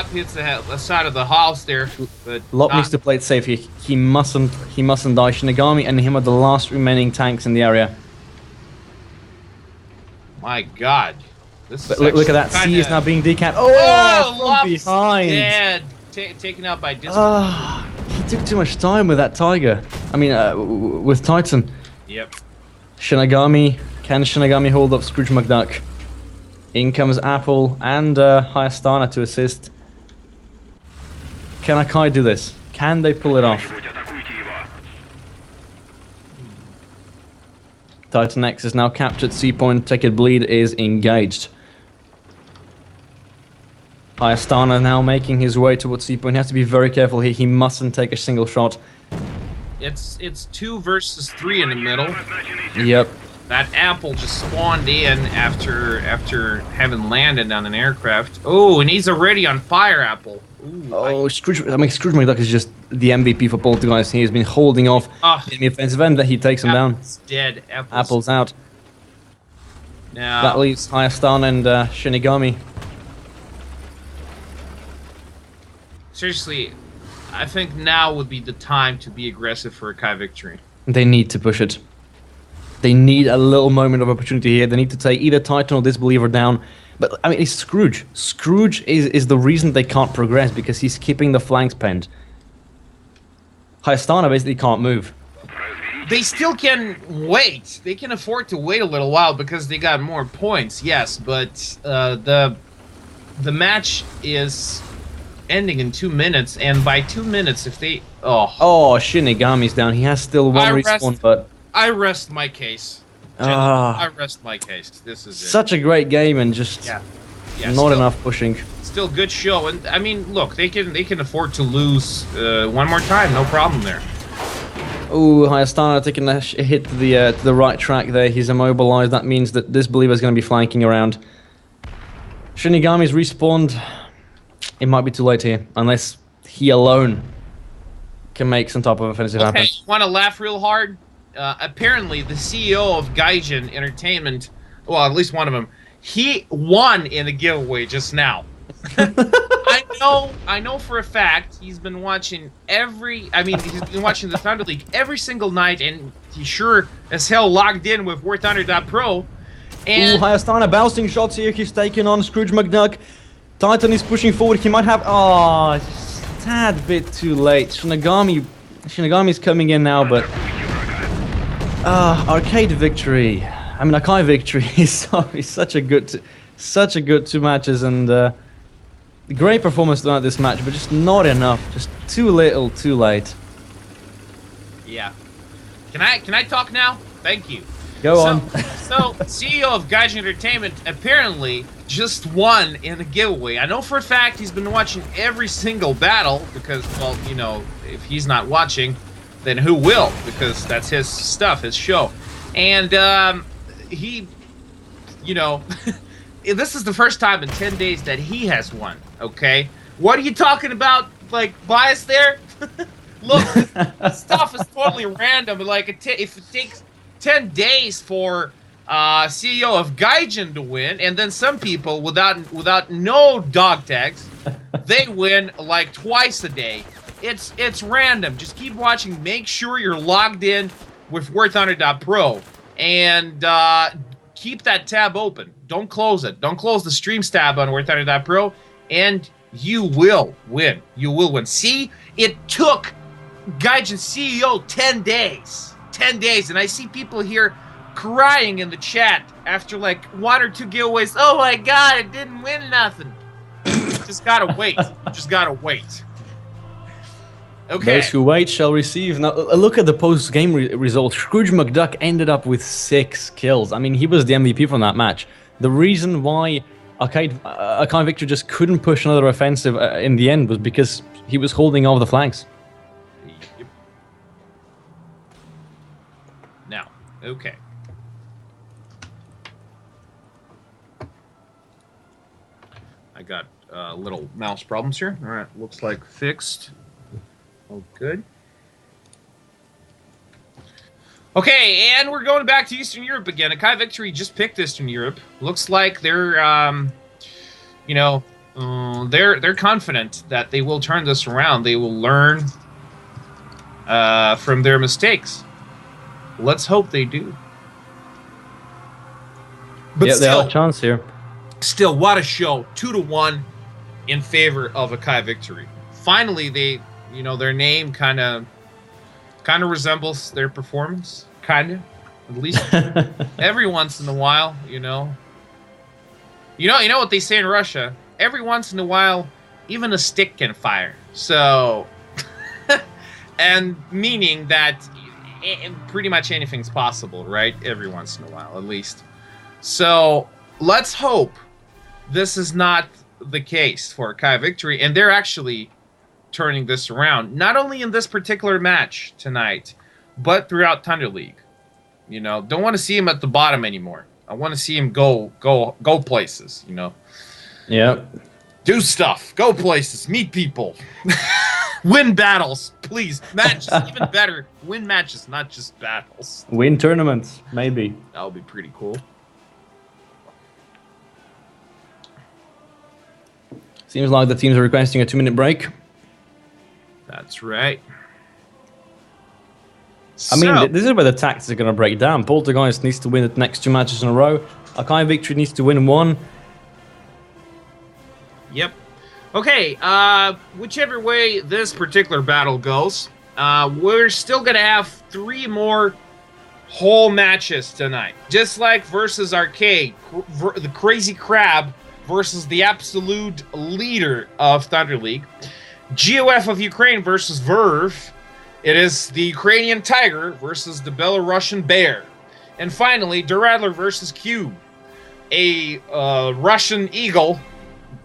hits the side of the house there, but Lop needs to play it safe. He mustn't die. Shinigami and him are the last remaining tanks in the area. My God. But look at that. C is now being decapped. From behind. Dead. Taken out by distance. He took too much time with that Tiger. I mean, with Titan. Yep. Shinigami. Can Shinigami hold up Scrooge McDuck? In comes Apple and Hayastana to assist. Can Akai do this? Can they pull it off? Titan X is now captured. C point. Take it bleed is engaged. Hayastana now making his way towards C point. He has to be very careful here. He mustn't take a single shot. It's 2 versus 3 in the middle. Yep. That Apple just spawned in after having landed on an aircraft. Oh, and he's already on fire, Apple. Ooh, Scrooge McDuck is just the MVP for Poltergeist. He has been holding off in the offensive end that he takes him down. Dead. Apple's out. Now That leaves Hayastana and Shinigami. Seriously, I think now would be the time to be aggressive for a Kai victory. They need to push it. They need a little moment of opportunity here. They need to take either Titan or Disbeliever down. But, I mean, it's Scrooge. Scrooge is the reason they can't progress, because he's keeping the flanks penned. Hayastana basically can't move. They still can wait. They can afford to wait a little while because they got more points, yes. But the match is ending in 2 minutes, and by 2 minutes, if they... Oh, Shinigami's down. He has still one respawn, but... I rest my case. I rest my case. This is such a great game, and just not enough pushing. Still good show, and I mean, look, they can afford to lose one more time, no problem there. Oh, Hayastana taking a hit to the right track there. He's immobilized. That means that Disbeliever is going to be flanking around. Shinigami's respawned. It might be too late here, unless he alone can make some type of offensive happen. Okay, want to laugh real hard? Apparently, the CEO of Gaijin Entertainment, well, at least one of them, he won in a giveaway just now. I know for a fact he's been watching he's been watching the Thunder League every single night, and he sure as hell logged in with Warthunder.pro. And Hayastana bouncing shots here. He's taking on Scrooge McDuck. Titan is pushing forward. He might have... Oh, just a tad bit too late. Shinigami's coming in now, but... Arcade victory. I mean, Akai victory is such a good 2 matches, and great performance throughout this match, but just not enough. Just too little, too late. Yeah. Can I talk now? Thank you. Go on. So, CEO of Gaijin Entertainment apparently just won in the giveaway. I know for a fact he's been watching every single battle because, well, you know, if he's not watching, then who will? Because that's his stuff, his show. And he, you know, this is the first time in 10 days that he has won, okay? What are you talking about, like, bias there? Look, this stuff is totally random. Like, if it takes 10 days for CEO of Gaijin to win, and then some people without no dog tags, they win like twice a day. It's random. Just keep watching. Make sure you're logged in with Warthunder.pro, and keep that tab open. Don't close it. Don't close the streams tab on Warthunder.pro, and you will win. You will win. See, it took Gaijin CEO 10 days. 10 days, and I see people here crying in the chat after like 1 or 2 giveaways. Oh my God, it didn't win nothing. Just gotta wait. Just gotta wait. Okay. Those who wait shall receive. Now, look at the post-game results. Scrooge McDuck ended up with 6 kills. I mean, he was the MVP from that match. The reason why Akai Victor just couldn't push another offensive in the end was because he was holding over the flanks. Yep. Now, okay. I got little mouse problems here. All right, looks like fixed. Oh, good. Okay, and we're going back to Eastern Europe again. Akai Victory just picked Eastern Europe. Looks like they're, you know, they're confident that they will turn this around. They will learn from their mistakes. Let's hope they do. But yeah, still, they have a chance here. Still, what a show! 2-1 in favor of Akai Victory. Finally, their name kind of resembles their performance, at least every once in a while. You know what they say in Russia. Every once in a while, even a stick can fire. So, and meaning that pretty much anything's possible, right? Every once in a while, at least. So let's hope this is not the case for Akai Victory, and they're actually turning this around, not only in this particular match tonight, but throughout Thunder League. Don't want to see him at the bottom anymore. I want to see him go places. Yeah. Do stuff. Go places. Meet people. Win battles, please. Matches, even better. Win matches, not just battles. Win tournaments, maybe. That would be pretty cool. Seems like the teams are requesting a 2-minute break. That's right. I mean, this is where the tactics are going to break down. Poltergeist needs to win the next 2 matches in a row. Akai Victory needs to win 1. Yep. Okay, whichever way this particular battle goes, we're still going to have 3 more whole matches tonight. Just like versus Arcade, the Crazy Crab versus the absolute leader of Thunder League. GOF of Ukraine versus Verve. It is the Ukrainian Tiger versus the Belarusian Bear. And finally, Duradler versus Cube. A Russian Eagle,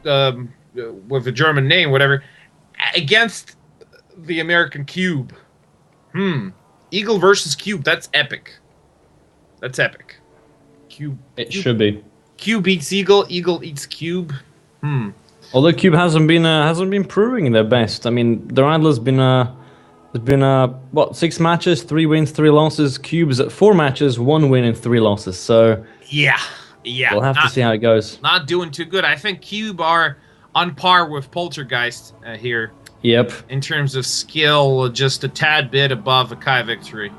with a German name, whatever, against the American Cube. Eagle versus Cube. That's epic. That's epic. Cube. It should be. Cube eats Eagle. Eagle eats Cube. Although Cube hasn't been proving their best. I mean, Duradler's been there's been 6 matches, 3 wins, 3 losses. Cube's at 4 matches, 1 win and 3 losses. So yeah, we'll have to see how it goes. Not doing too good. I think Cube are on par with Poltergeist here. Yep. In terms of skill, just a tad bit above Akai Victory.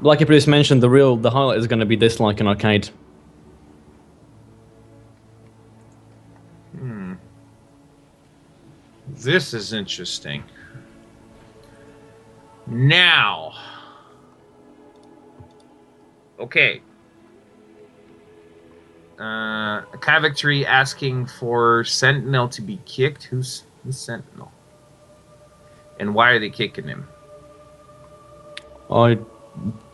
Like you previously mentioned, the highlight is going to be Dislike and Arcade. This is interesting. Now, okay. Akai Victory asking for Sentinel to be kicked. Who's Sentinel? And why are they kicking him? I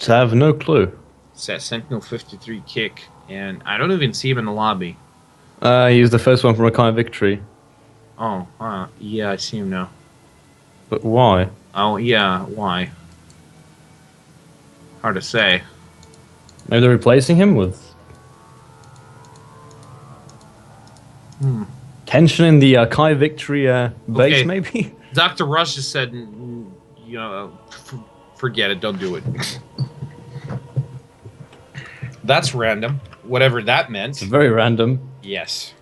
have no clue. It's that Sentinel 53 kick, and I don't even see him in the lobby. He was the first one from Akai Victory. Oh, yeah, I see him now. But why? Oh, yeah, why? Hard to say. Maybe they're replacing him with... Tension in the Akai Victory base, Okay. maybe? Dr. Rush just said, forget it, don't do it. That's random. Whatever that meant. It's very random. Yes.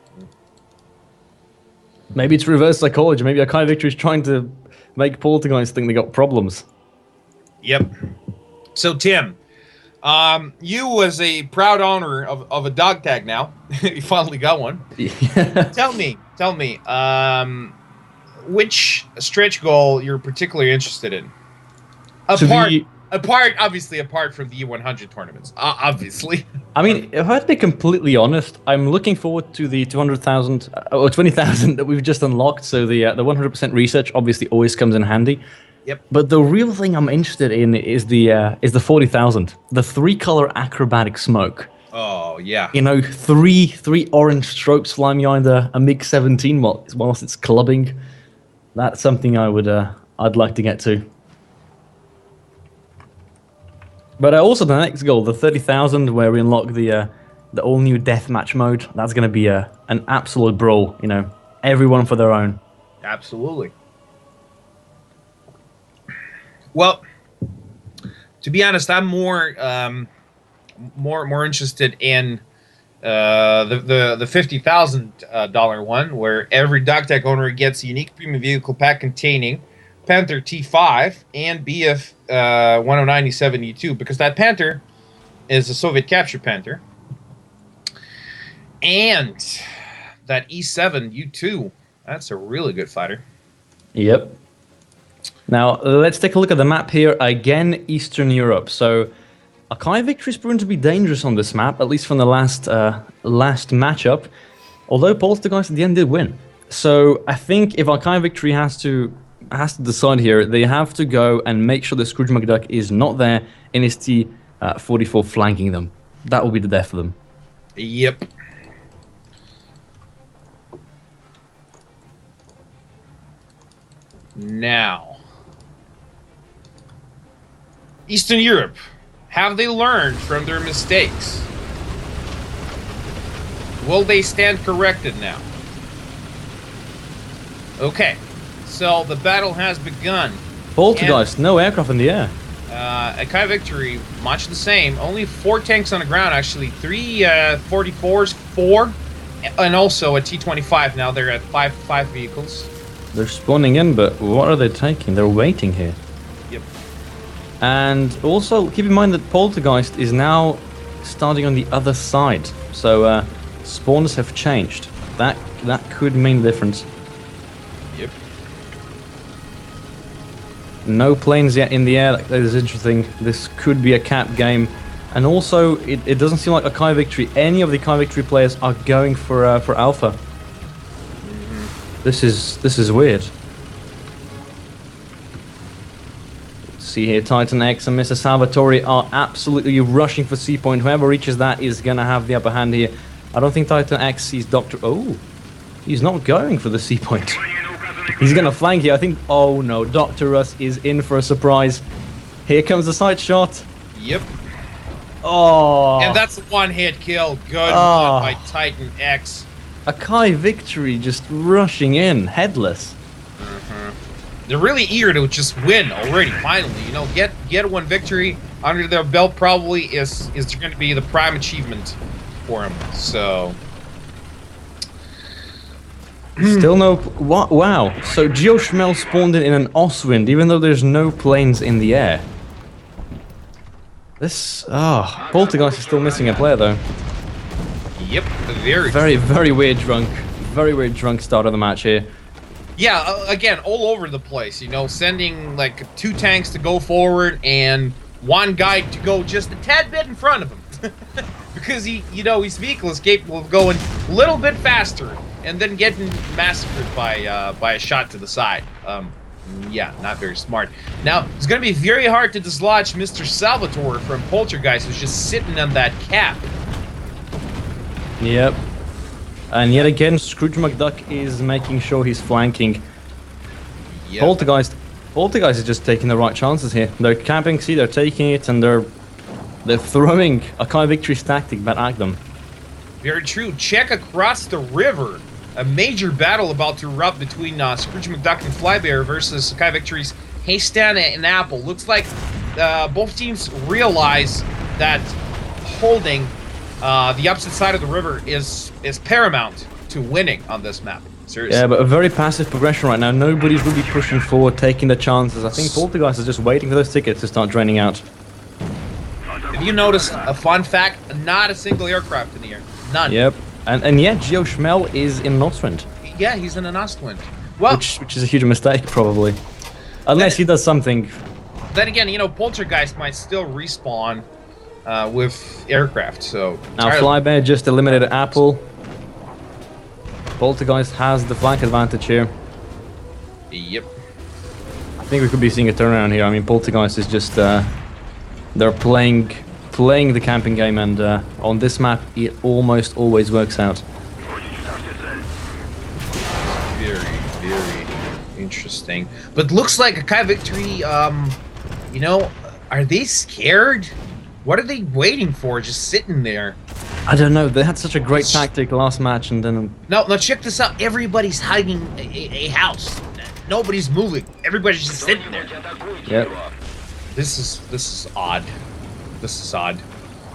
Maybe it's reverse psychology. Maybe Akai Victory is trying to make Poltergeist think they got problems. Yep. So, Tim, you as a proud owner of a dog tag now, you finally got one. Yeah. Tell me, which stretch goal you're particularly interested in? Apart from the E100 tournaments, obviously. I mean, if I have to be completely honest, I'm looking forward to the 200,000 or 20,000 that we've just unlocked. So the 100% research obviously always comes in handy. Yep. But the real thing I'm interested in is the 40,000, the 3-color acrobatic smoke. Oh yeah. You know, three orange strokes flying behind a MiG-17 whilst it's clubbing. That's something I'd like to get to. But also the next goal, the 30,000, where we unlock the all-new deathmatch mode. That's going to be an absolute brawl. You know, everyone for their own. Absolutely. Well, to be honest, I'm more interested in the $50,000 one, where every DocTech owner gets a unique premium vehicle pack containing Panther T5 and BF 1097E2, because that Panther is a Soviet capture Panther, and that E7 U2. That's a really good fighter. Yep. Now, let's take a look at the map here. Again, Eastern Europe. So, Akai Victory is proven to be dangerous on this map, at least from the last matchup. Although Poltergeist at the end did win. So, I think if Akai Victory has to decide here, they have to go and make sure that Scrooge McDuck is not there in his T44 flanking them. That will be the death of them. Yep. Now, Eastern Europe, have they learned from their mistakes? Will they stand corrected now? Okay, so the battle has begun. Poltergeist, no aircraft in the air. Akai Victory, much the same. Only 4 tanks on the ground, actually. 3 44s, 4, and also a T-25. Now they're at 5 vehicles. They're spawning in, but what are they taking? They're waiting here. Yep. And also, keep in mind that Poltergeist is now starting on the other side. So, spawns have changed. That could mean the difference. Yep. No planes yet in the air. That is interesting. This could be a cap game. And also, it doesn't seem like Akai Victory, any of the Akai Victory players are going for Alpha. This is weird. See here, Titan X and Mr. Salvatore are absolutely rushing for C point. Whoever reaches that is gonna have the upper hand here. I don't think Titan X sees Doctor. Oh, he's not going for the C point. He's gonna flank here. I think. Oh no, Dr. Russ is in for a surprise. Here comes the side shot. Yep. Oh. And that's a one-hit kill. Good one by Titan X. Akai Victory just rushing in, headless. They're really eager to just win already, finally. You know, get one victory under their belt probably is going to be the prime achievement for them. So... Still no... Wow. So Geo Schmel spawned in an Oswind, even though there's no planes in the air. This... Poltergeist is still missing a player, though. Yep, very weird drunk start of the match here. Yeah, again, all over the place, you know, sending like 2 tanks to go forward and 1 guy to go just a tad bit in front of him. Because his vehicle is capable of going a little bit faster and then getting massacred by a shot to the side. Yeah, not very smart. Now, it's going to be very hard to dislodge Mr. Salvatore from Poltergeist, who's just sitting on that cap. Yep. And yet again, Scrooge McDuck is making sure he's flanking. Yep. Poltergeist is just taking the right chances here. They're camping, see, they're taking it, and they're throwing Akai Victory's tactic back at them. Very true. Check across the river. A major battle about to erupt between Scrooge McDuck and Flybear versus Akai Victory's Haystan and Apple. Looks like both teams realize that holding the opposite side of the river is paramount to winning on this map. Seriously. Yeah, but a very passive progression right now. Nobody's really pushing forward, taking the chances. I think Poltergeist is just waiting for those tickets to start draining out. Have you noticed a fun fact? Not a single aircraft in the air. None. Yep. And yet, Geo Schmel is in an Ostwind. Yeah, he's in an Ostwind. Well, which is a huge mistake, probably. Unless he does something. Then again, you know, Poltergeist might still respawn with aircraft, so... Now, Flybear just eliminated Apple. Poltergeist has the flank advantage here. Yep. I think we could be seeing a turnaround here. I mean, Poltergeist is just... they're playing the camping game, and on this map, it almost always works out. Very interesting. But looks like Akai Victory, you know, are they scared? What are they waiting for, just sitting there? I don't know. They had such a great tactic last match, and then... No, check this out. Everybody's hiding a house. Nobody's moving. Everybody's just sitting there. Yep. This is odd. This is odd.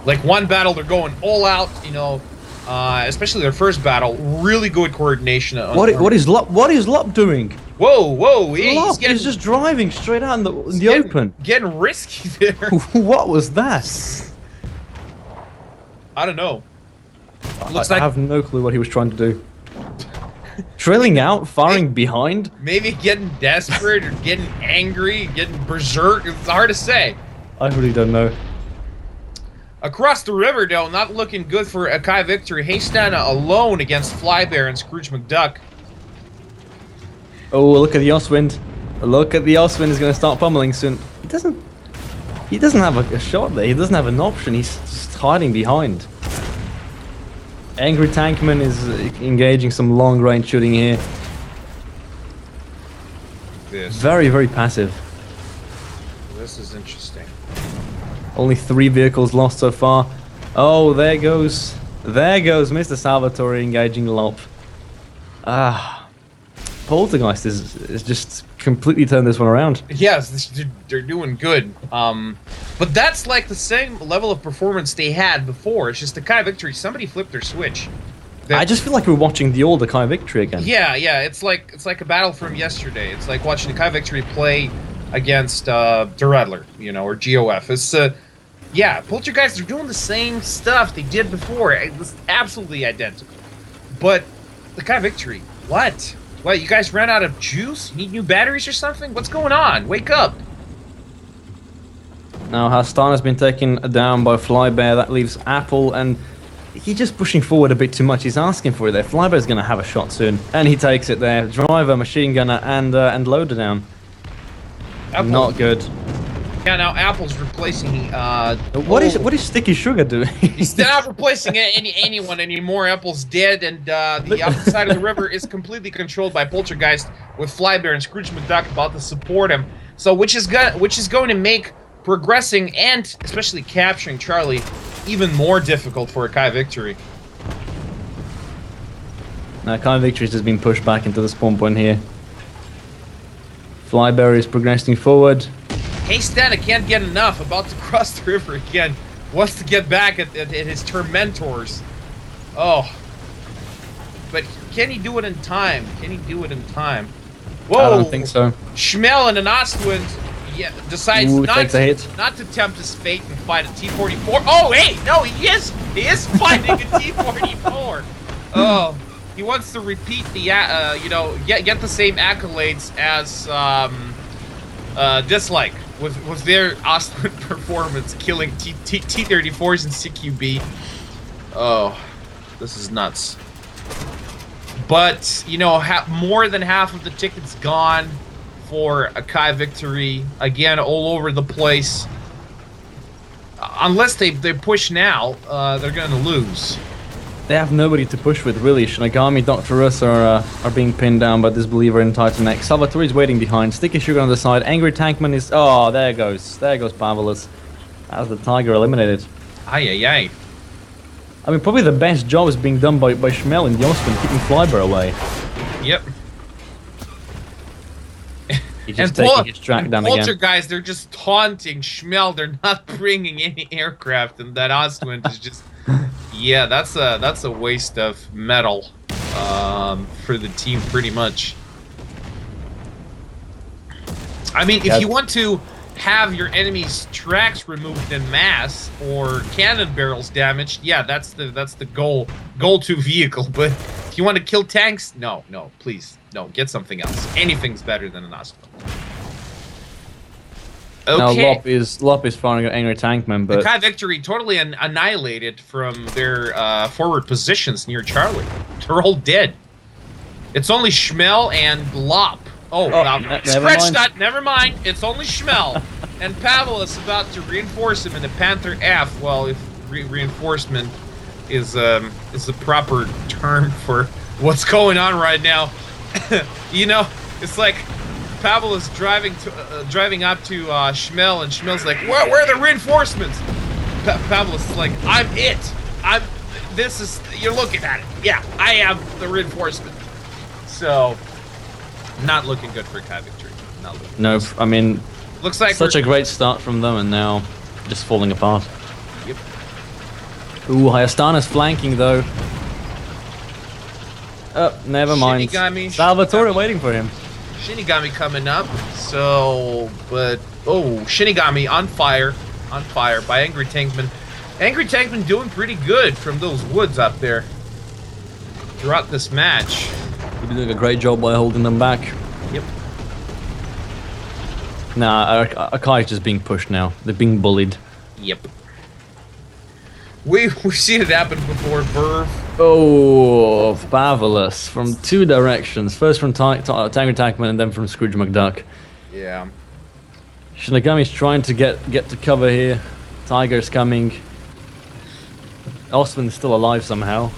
Like, one battle, they're going all out, you know, especially their first battle. Really good coordination. What is Lop doing? Whoa! Lop is just driving straight out in the open. Getting risky there. What was that? I don't know. I have no clue what he was trying to do. Trailing out, firing behind? Maybe getting desperate or getting angry, getting berserk. It's hard to say. I really don't know. Across the river, though, not looking good for a Kai victory. Haystana alone against Flybear and Scrooge McDuck. Oh, look at the Oswind. Look at the Oswind is going to start pummeling soon. He doesn't have a shot there. He doesn't have an option. He's just hiding behind. Angry Tankman is engaging some long-range shooting here. Very, very passive. This is interesting. Only 3 vehicles lost so far. Oh, there goes Mr. Salvatore engaging Lop. Poltergeist is just completely turned this one around. Yes, they're doing good. But that's like the same level of performance they had before. It's just the Kai victory. Somebody flipped their switch. I just feel like we're watching the older Kai victory again. Yeah. It's like a battle from yesterday. It's like watching the Kai victory play against the Rattler, or GOF. It's yeah, Poltergeist are doing the same stuff they did before. It was absolutely identical. But the Kai victory, what? What, you guys ran out of juice? You need new batteries or something? What's going on? Wake up! Now Hastan has been taken down by Flybear. That leaves Apple, and he's just pushing forward a bit too much. He's asking for it there. Flybear's going to have a shot soon, and he takes it there. Driver, machine gunner, and loader down. Apple. Not good. Yeah, now Apple's replacing. What is Sticky Sugar doing? He's not replacing anyone anymore. Apple's dead, and the opposite side of the river is completely controlled by Poltergeist, with Flybear and Scrooge McDuck about to support him. So, which is going to make progressing and especially capturing Charlie even more difficult for a Kai victory. Now, Kai victory has been pushed back into the spawn point here. Flybear is progressing forward. Haystana can't get enough, about to cross the river again. Wants to get back at his tormentors. Oh. But can he do it in time? Whoa! I don't think so. Schmel and an Ostwind decides not to tempt his fate and fight a T-44. Oh, hey! No, he is fighting a T-44. Oh. He wants to repeat the, get the same accolades as, Dislike. With their Ostwind performance, killing T-34s and CQB. Oh, this is nuts. But, more than half of the tickets gone for a Kai victory. Again, all over the place. Unless they push now, they're going to lose. They have nobody to push with, really. Shinigami, Dr. Russ are being pinned down by Disbeliever and Titan X. Salvatore is waiting behind. Sticky Sugar on the side. Angry Tankman is... Oh, there goes Pavelis. As the Tiger eliminated. Aye. I mean, probably the best job is being done by Schmel in the Osman, keeping Flybear away. Yep. He's just taking his track down again. Poltergeist, they're just taunting Schmel. They're not bringing any aircraft, and that Ostwind is just... Yeah, that's a waste of metal for the team, pretty much. I mean, if you want to have your enemy's tracks removed en masse or cannon barrels damaged, yeah, that's the go-to vehicle. But if you want to kill tanks, no, please, no, get something else. Anything's better than an Ostwind. Okay. Now Lop is firing at Angry Tankman, but the Kai victory totally annihilated from their forward positions near Charlie. They're all dead. It's only Schmel and Lop. Never mind. It's only Schmel. And Pavel is about to reinforce him in the Panther F. Well, if reinforcement is the proper term for what's going on right now. It's like Pavel is driving up to Schmel, and Schmel's like, where are the reinforcements? Pavel is like, I'm it. You're looking at it. Yeah, I have the reinforcement. So, not looking good for Kai victory. No, I mean, looks like such a great start from them, and now just falling apart. Yep. Ooh, Hayastana's flanking though. Oh, never mind. Shinigami. Salvatore waiting for him. Shinigami coming up. So, but Shinigami on fire by Angry Tankman. Angry Tankman doing pretty good from those woods up there throughout this match. He's doing a great job by holding them back. Yep. Nah, Akai's just being pushed now. They're being bullied. Yep. We've seen it happen before, Burv. Oh, fabulous. From two directions. First from Tango Tankman and then from Scrooge McDuck. Yeah. Shinigami's trying to get to cover here. Tiger's coming. Osman's still alive somehow.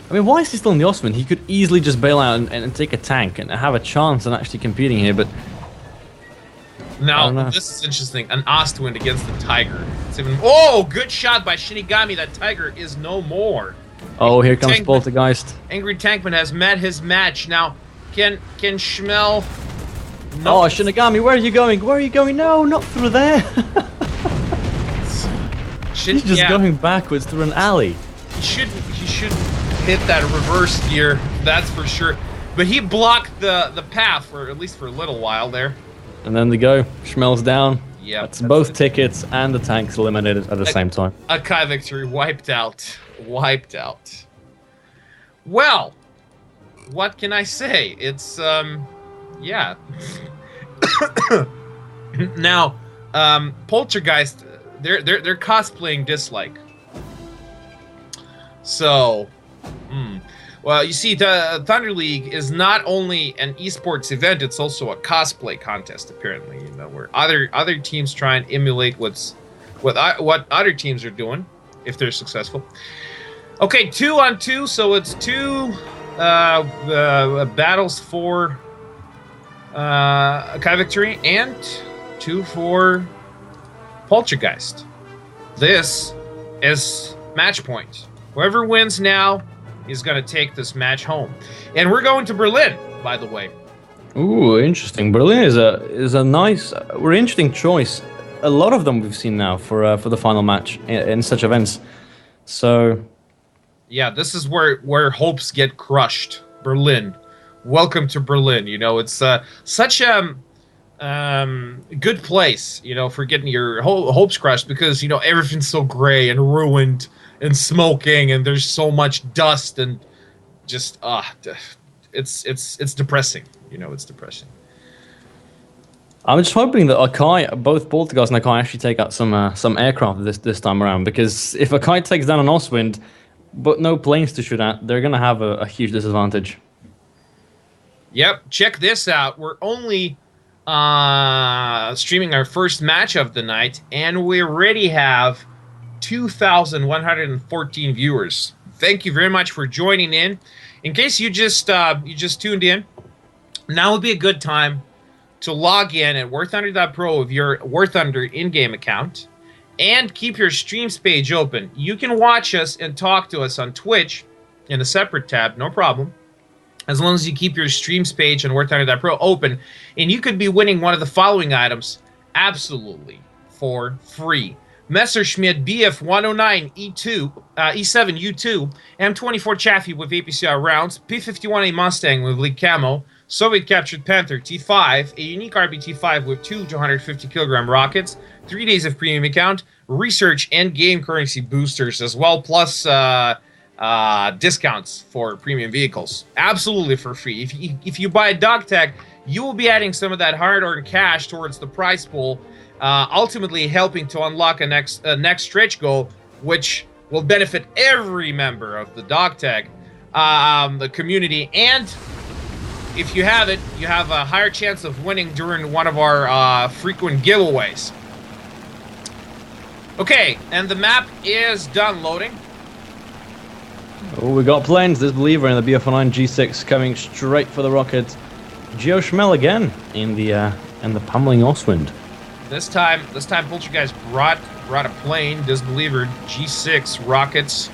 I mean, why is he still in the Osman? He could easily just bail out and take a tank and have a chance in actually competing here, but... Now, this is interesting. An Ostwind against the Tiger. It's even... Oh, good shot by Shinigami. That Tiger is no more. Oh, here comes Poltergeist. Angry Tankman has met his match. Now, can Schmel... No. Oh, Shinigami, where are you going? Where are you going? No, not through there. He's just going backwards through an alley. He should hit that reverse gear, that's for sure. But he blocked the path for at least for a little while there. And then they go. Schmel's down. Yeah, that's both tickets and the tanks eliminated at the same time. Akai victory wiped out. Wiped out. Well, what can I say? It's yeah. Now, Poltergeist, they're cosplaying Dislike. So, well, you see, the Thunder League is not only an esports event; it's also a cosplay contest. Apparently, you know, where other teams try and emulate what other teams are doing if they're successful. Okay, 2-on-2, so it's two battles for Kai victory and 2 for Poltergeist. This is match point. Whoever wins now is going to take this match home. And we're going to Berlin, by the way. Ooh, interesting. Berlin is a nice, interesting choice. A lot of them we've seen now for the final match in such events. So, yeah, this is where hopes get crushed. Berlin. Welcome to Berlin. You know, it's such a good place, you know, for getting your hopes crushed because, you know, everything's so gray and ruined and smoking and there's so much dust and just it's depressing. You know, it's depressing. I'm just hoping that Akai, both Poltergeist and Akai, actually take out some aircraft this time around, because if Akai takes down an Oswind but no planes to shoot at, they're gonna have a huge disadvantage. Yep, check this out. We're only streaming our first match of the night, and we already have 2,114 viewers. Thank you very much for joining in. In case you just tuned in, now would be a good time to log in at Warthunder.pro with your War Thunder in-game account and keep your streams page open. You can watch us and talk to us on Twitch in a separate tab, no problem, as long as you keep your streams page on Warthunder.pro open, and you could be winning one of the following items absolutely for free. Messerschmitt Bf 109 E2, E7 U2, M24 Chaffee with APCR rounds, P51A Mustang with League Camo, Soviet captured Panther T5, a unique RBT5 with 2 250 kilogram rockets, 3 days of premium account, research and game currency boosters as well, plus discounts for premium vehicles. Absolutely for free. If you buy a dog tag, you will be adding some of that hard-earned cash towards the prize pool, ultimately helping to unlock a next stretch goal, which will benefit every member of the dog tag the community. And if you have it, you have a higher chance of winning during one of our frequent giveaways. Okay, and the map is done loading. Oh, we got planes. This Believer in the BF-9 G6 coming straight for the rocket. Geo Schmel again in the pummeling Oswind. This time Poltergeist brought a plane. Disbeliever G6 rockets,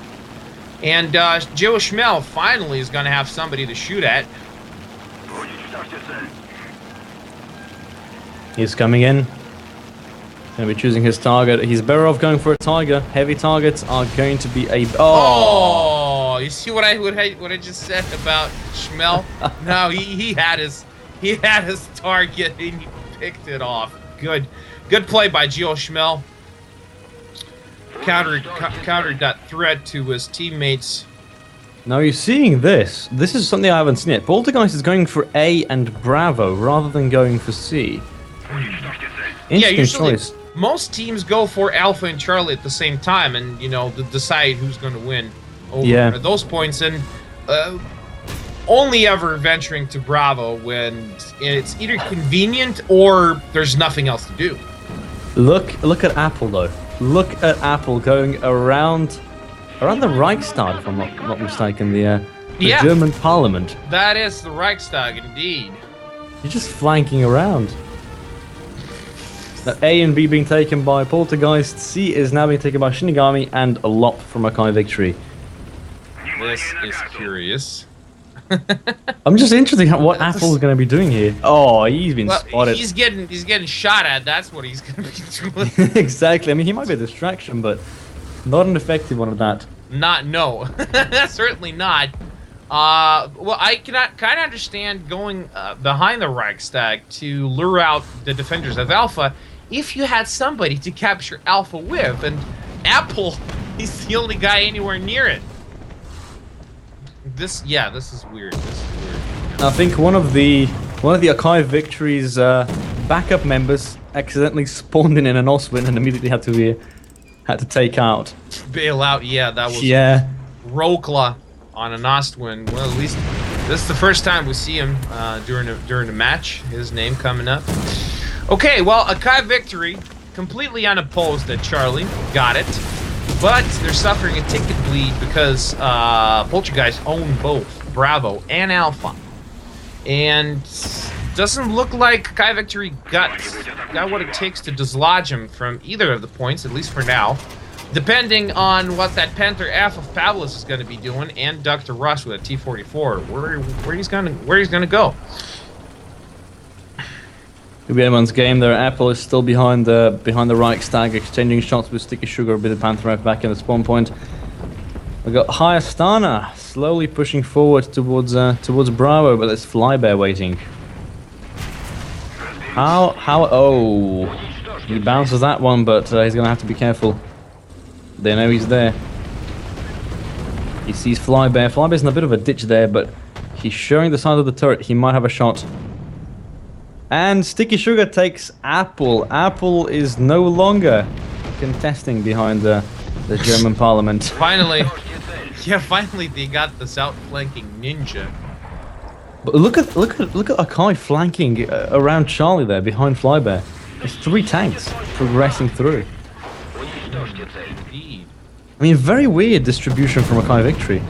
and Geo Schmel finally is going to have somebody to shoot at. He's coming in. Gonna be choosing his target. He's better off going for a tiger. Heavy targets are going to be a... Oh, you see what I just said about Schmel? No, he had his target and he picked it off. Good play by Gio Schmel. Countered that threat to his teammates. Now you're seeing this. This is something I haven't seen yet. Poltergeist is going for A and Bravo rather than going for C. Interesting usually choice. Most teams go for Alpha and Charlie at the same time, and decide who's going to win over those points. And only ever venturing to Bravo when it's either convenient or there's nothing else to do. Look at Apple though. Look at Apple going around the Reichstag, if I'm not mistaken, the German Parliament. That is the Reichstag, indeed. You're just flanking around. Now, A and B being taken by Poltergeist. C is now being taken by Shinigami and a Lop from Akai Victory. This is curious. I'm just interested in what Apple's going to be doing here. Oh, he's been spotted. He's getting shot at. That's what he's going to be doing. Exactly. I mean, he might be a distraction, but not an effective one at that. No. Certainly not. Well, I cannot kind of understand going behind the Reichstag to lure out the defenders of Alpha if you had somebody to capture Alpha with, and Apple is the only guy anywhere near it. This is weird. I think one of the Akai Victory's backup members accidentally spawned in an Oswin and immediately had to take out. Bail out. Yeah, that was Rokla on an Ostwind. Well, at least this is the first time we see him during the match. His name coming up. Okay, well, Akai Victory completely unopposed at Charlie. Got it. But they're suffering a ticket bleed because Poltergeist own both Bravo and Alpha. And doesn't look like Akai Victory got what it takes to dislodge him from either of the points, at least for now. Depending on what that Panther F of Pavlos is going to be doing, and Dr. Russ with a T-44, where he's gonna go. Could be anyone's game there. Apple is still behind the Reichstag, exchanging shots with Sticky Sugar, with the Panther F back in the spawn point. We got High Astana slowly pushing forward towards Bravo, but there's Flybear waiting. Oh, he bounces that one, but he's gonna have to be careful. They know he's there. He sees Flybear. Flybear's in a bit of a ditch there, but he's showing the side of the turret. He might have a shot. And Sticky Sugar takes Apple. Apple is no longer contesting behind the German Parliament. Finally. Yeah, finally they got this outflanking ninja. But look at Akai flanking around Charlie there behind Flybear. There's 3 tanks progressing through. Indeed. I mean, very weird distribution from Akai Victory.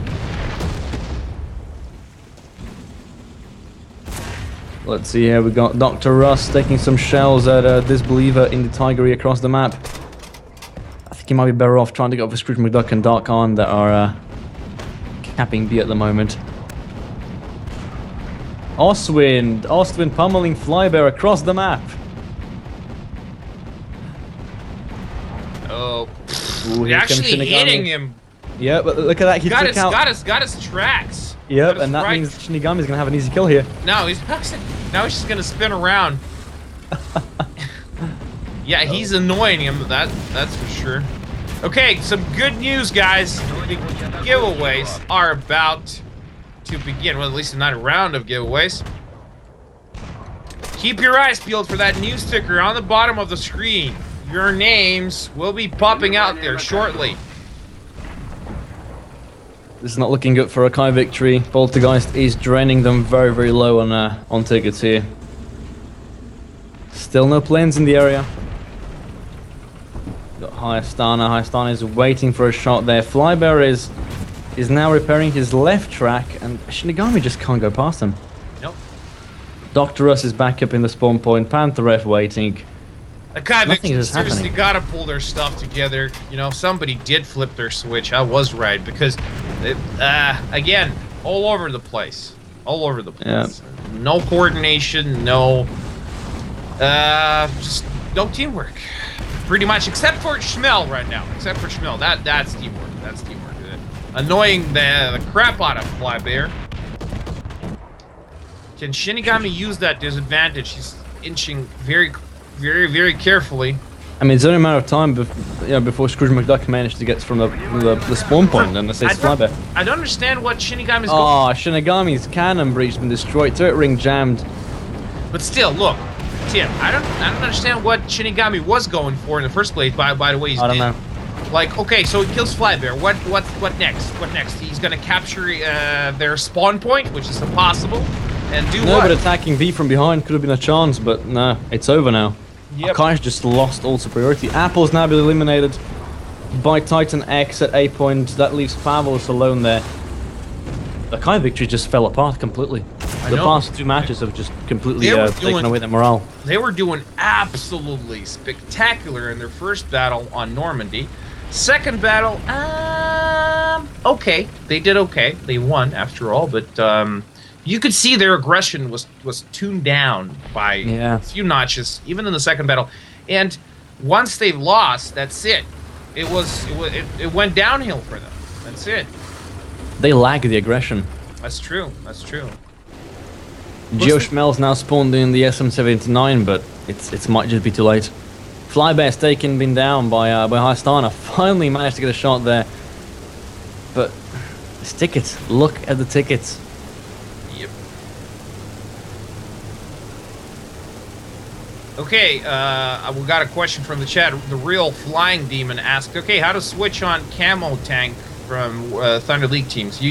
Let's see here, we got Dr. Russ taking some shells at Disbeliever in the Tigery across the map. I think he might be better off trying to go for Scrooge McDuck and Dark Arm that are capping B at the moment. Ostwind pummeling Flybear across the map. Oh, Ooh, actually hitting him. Yeah, but look at that. He got his tracks. Yep, and that means Shinigami's gonna have an easy kill here. No, he's just gonna spin around. Yeah, he's annoying him. That's for sure. Okay, some good news, guys. The giveaways are about to begin. Well, at least another round of giveaways. Keep your eyes peeled for that news sticker on the bottom of the screen. Your names will be popping out there shortly. This is not looking good for Akai Victory. Poltergeist is draining them very, very low on tickets here. Still no planes in the area. Got High Astana. High Astana is waiting for a shot there. Flybear is now repairing his left track, and Shinigami just can't go past him. Nope. Dr. Russ is back up in the spawn point. Panther F waiting. Akai Victory seriously gotta pull their stuff together. You know, somebody did flip their switch. I was right, because again, all over the place. All over the place. Yeah. No coordination, just no teamwork. Pretty much, except for Schmel right now. Except for Schmel. That's teamwork. That's teamwork. Annoying the crap out of Flybear. Can Shinigami use that disadvantage? He's inching very, very, very carefully. I mean, it's only a matter of time before Scrooge McDuck managed to get from the spawn point, and it's Flybear. I don't understand what Shinigami's going. Oh, Shinigami's cannon breach been destroyed. Turret ring jammed. But still, look, Tim, I don't understand what Shinigami was going for in the first place. By the way, I don't know. Like, okay, so he kills Flybear. What next? What next? He's gonna capture their spawn point, which is impossible, and do what? No, but attacking V from behind could have been a chance, but no, it's over now. Yep. Akai's just lost all superiority. Apple's now been eliminated by Titan X at A point. That leaves Fabulous alone there. Akai victory just fell apart completely. The past two matches have just completely taken away their morale. They were doing absolutely spectacular in their first battle on Normandy. Second battle, okay. They did okay. They won, after all, but you could see their aggression was tuned down by a few notches, even in the second battle. And once they lost, that's it. It went downhill for them. That's it. They lack the aggression. That's true. That's true. Geo Schmel's now spawned in the SM-79, but it might just be too late. Flybear's been down by Hystana. Finally managed to get a shot there. But it's tickets. Look at the tickets. Yep. Okay, we got a question from the chat. The real Flying Demon asked, okay, how to switch on Camo Tank from Thunder League teams?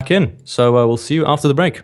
In. So we'll see you after the break.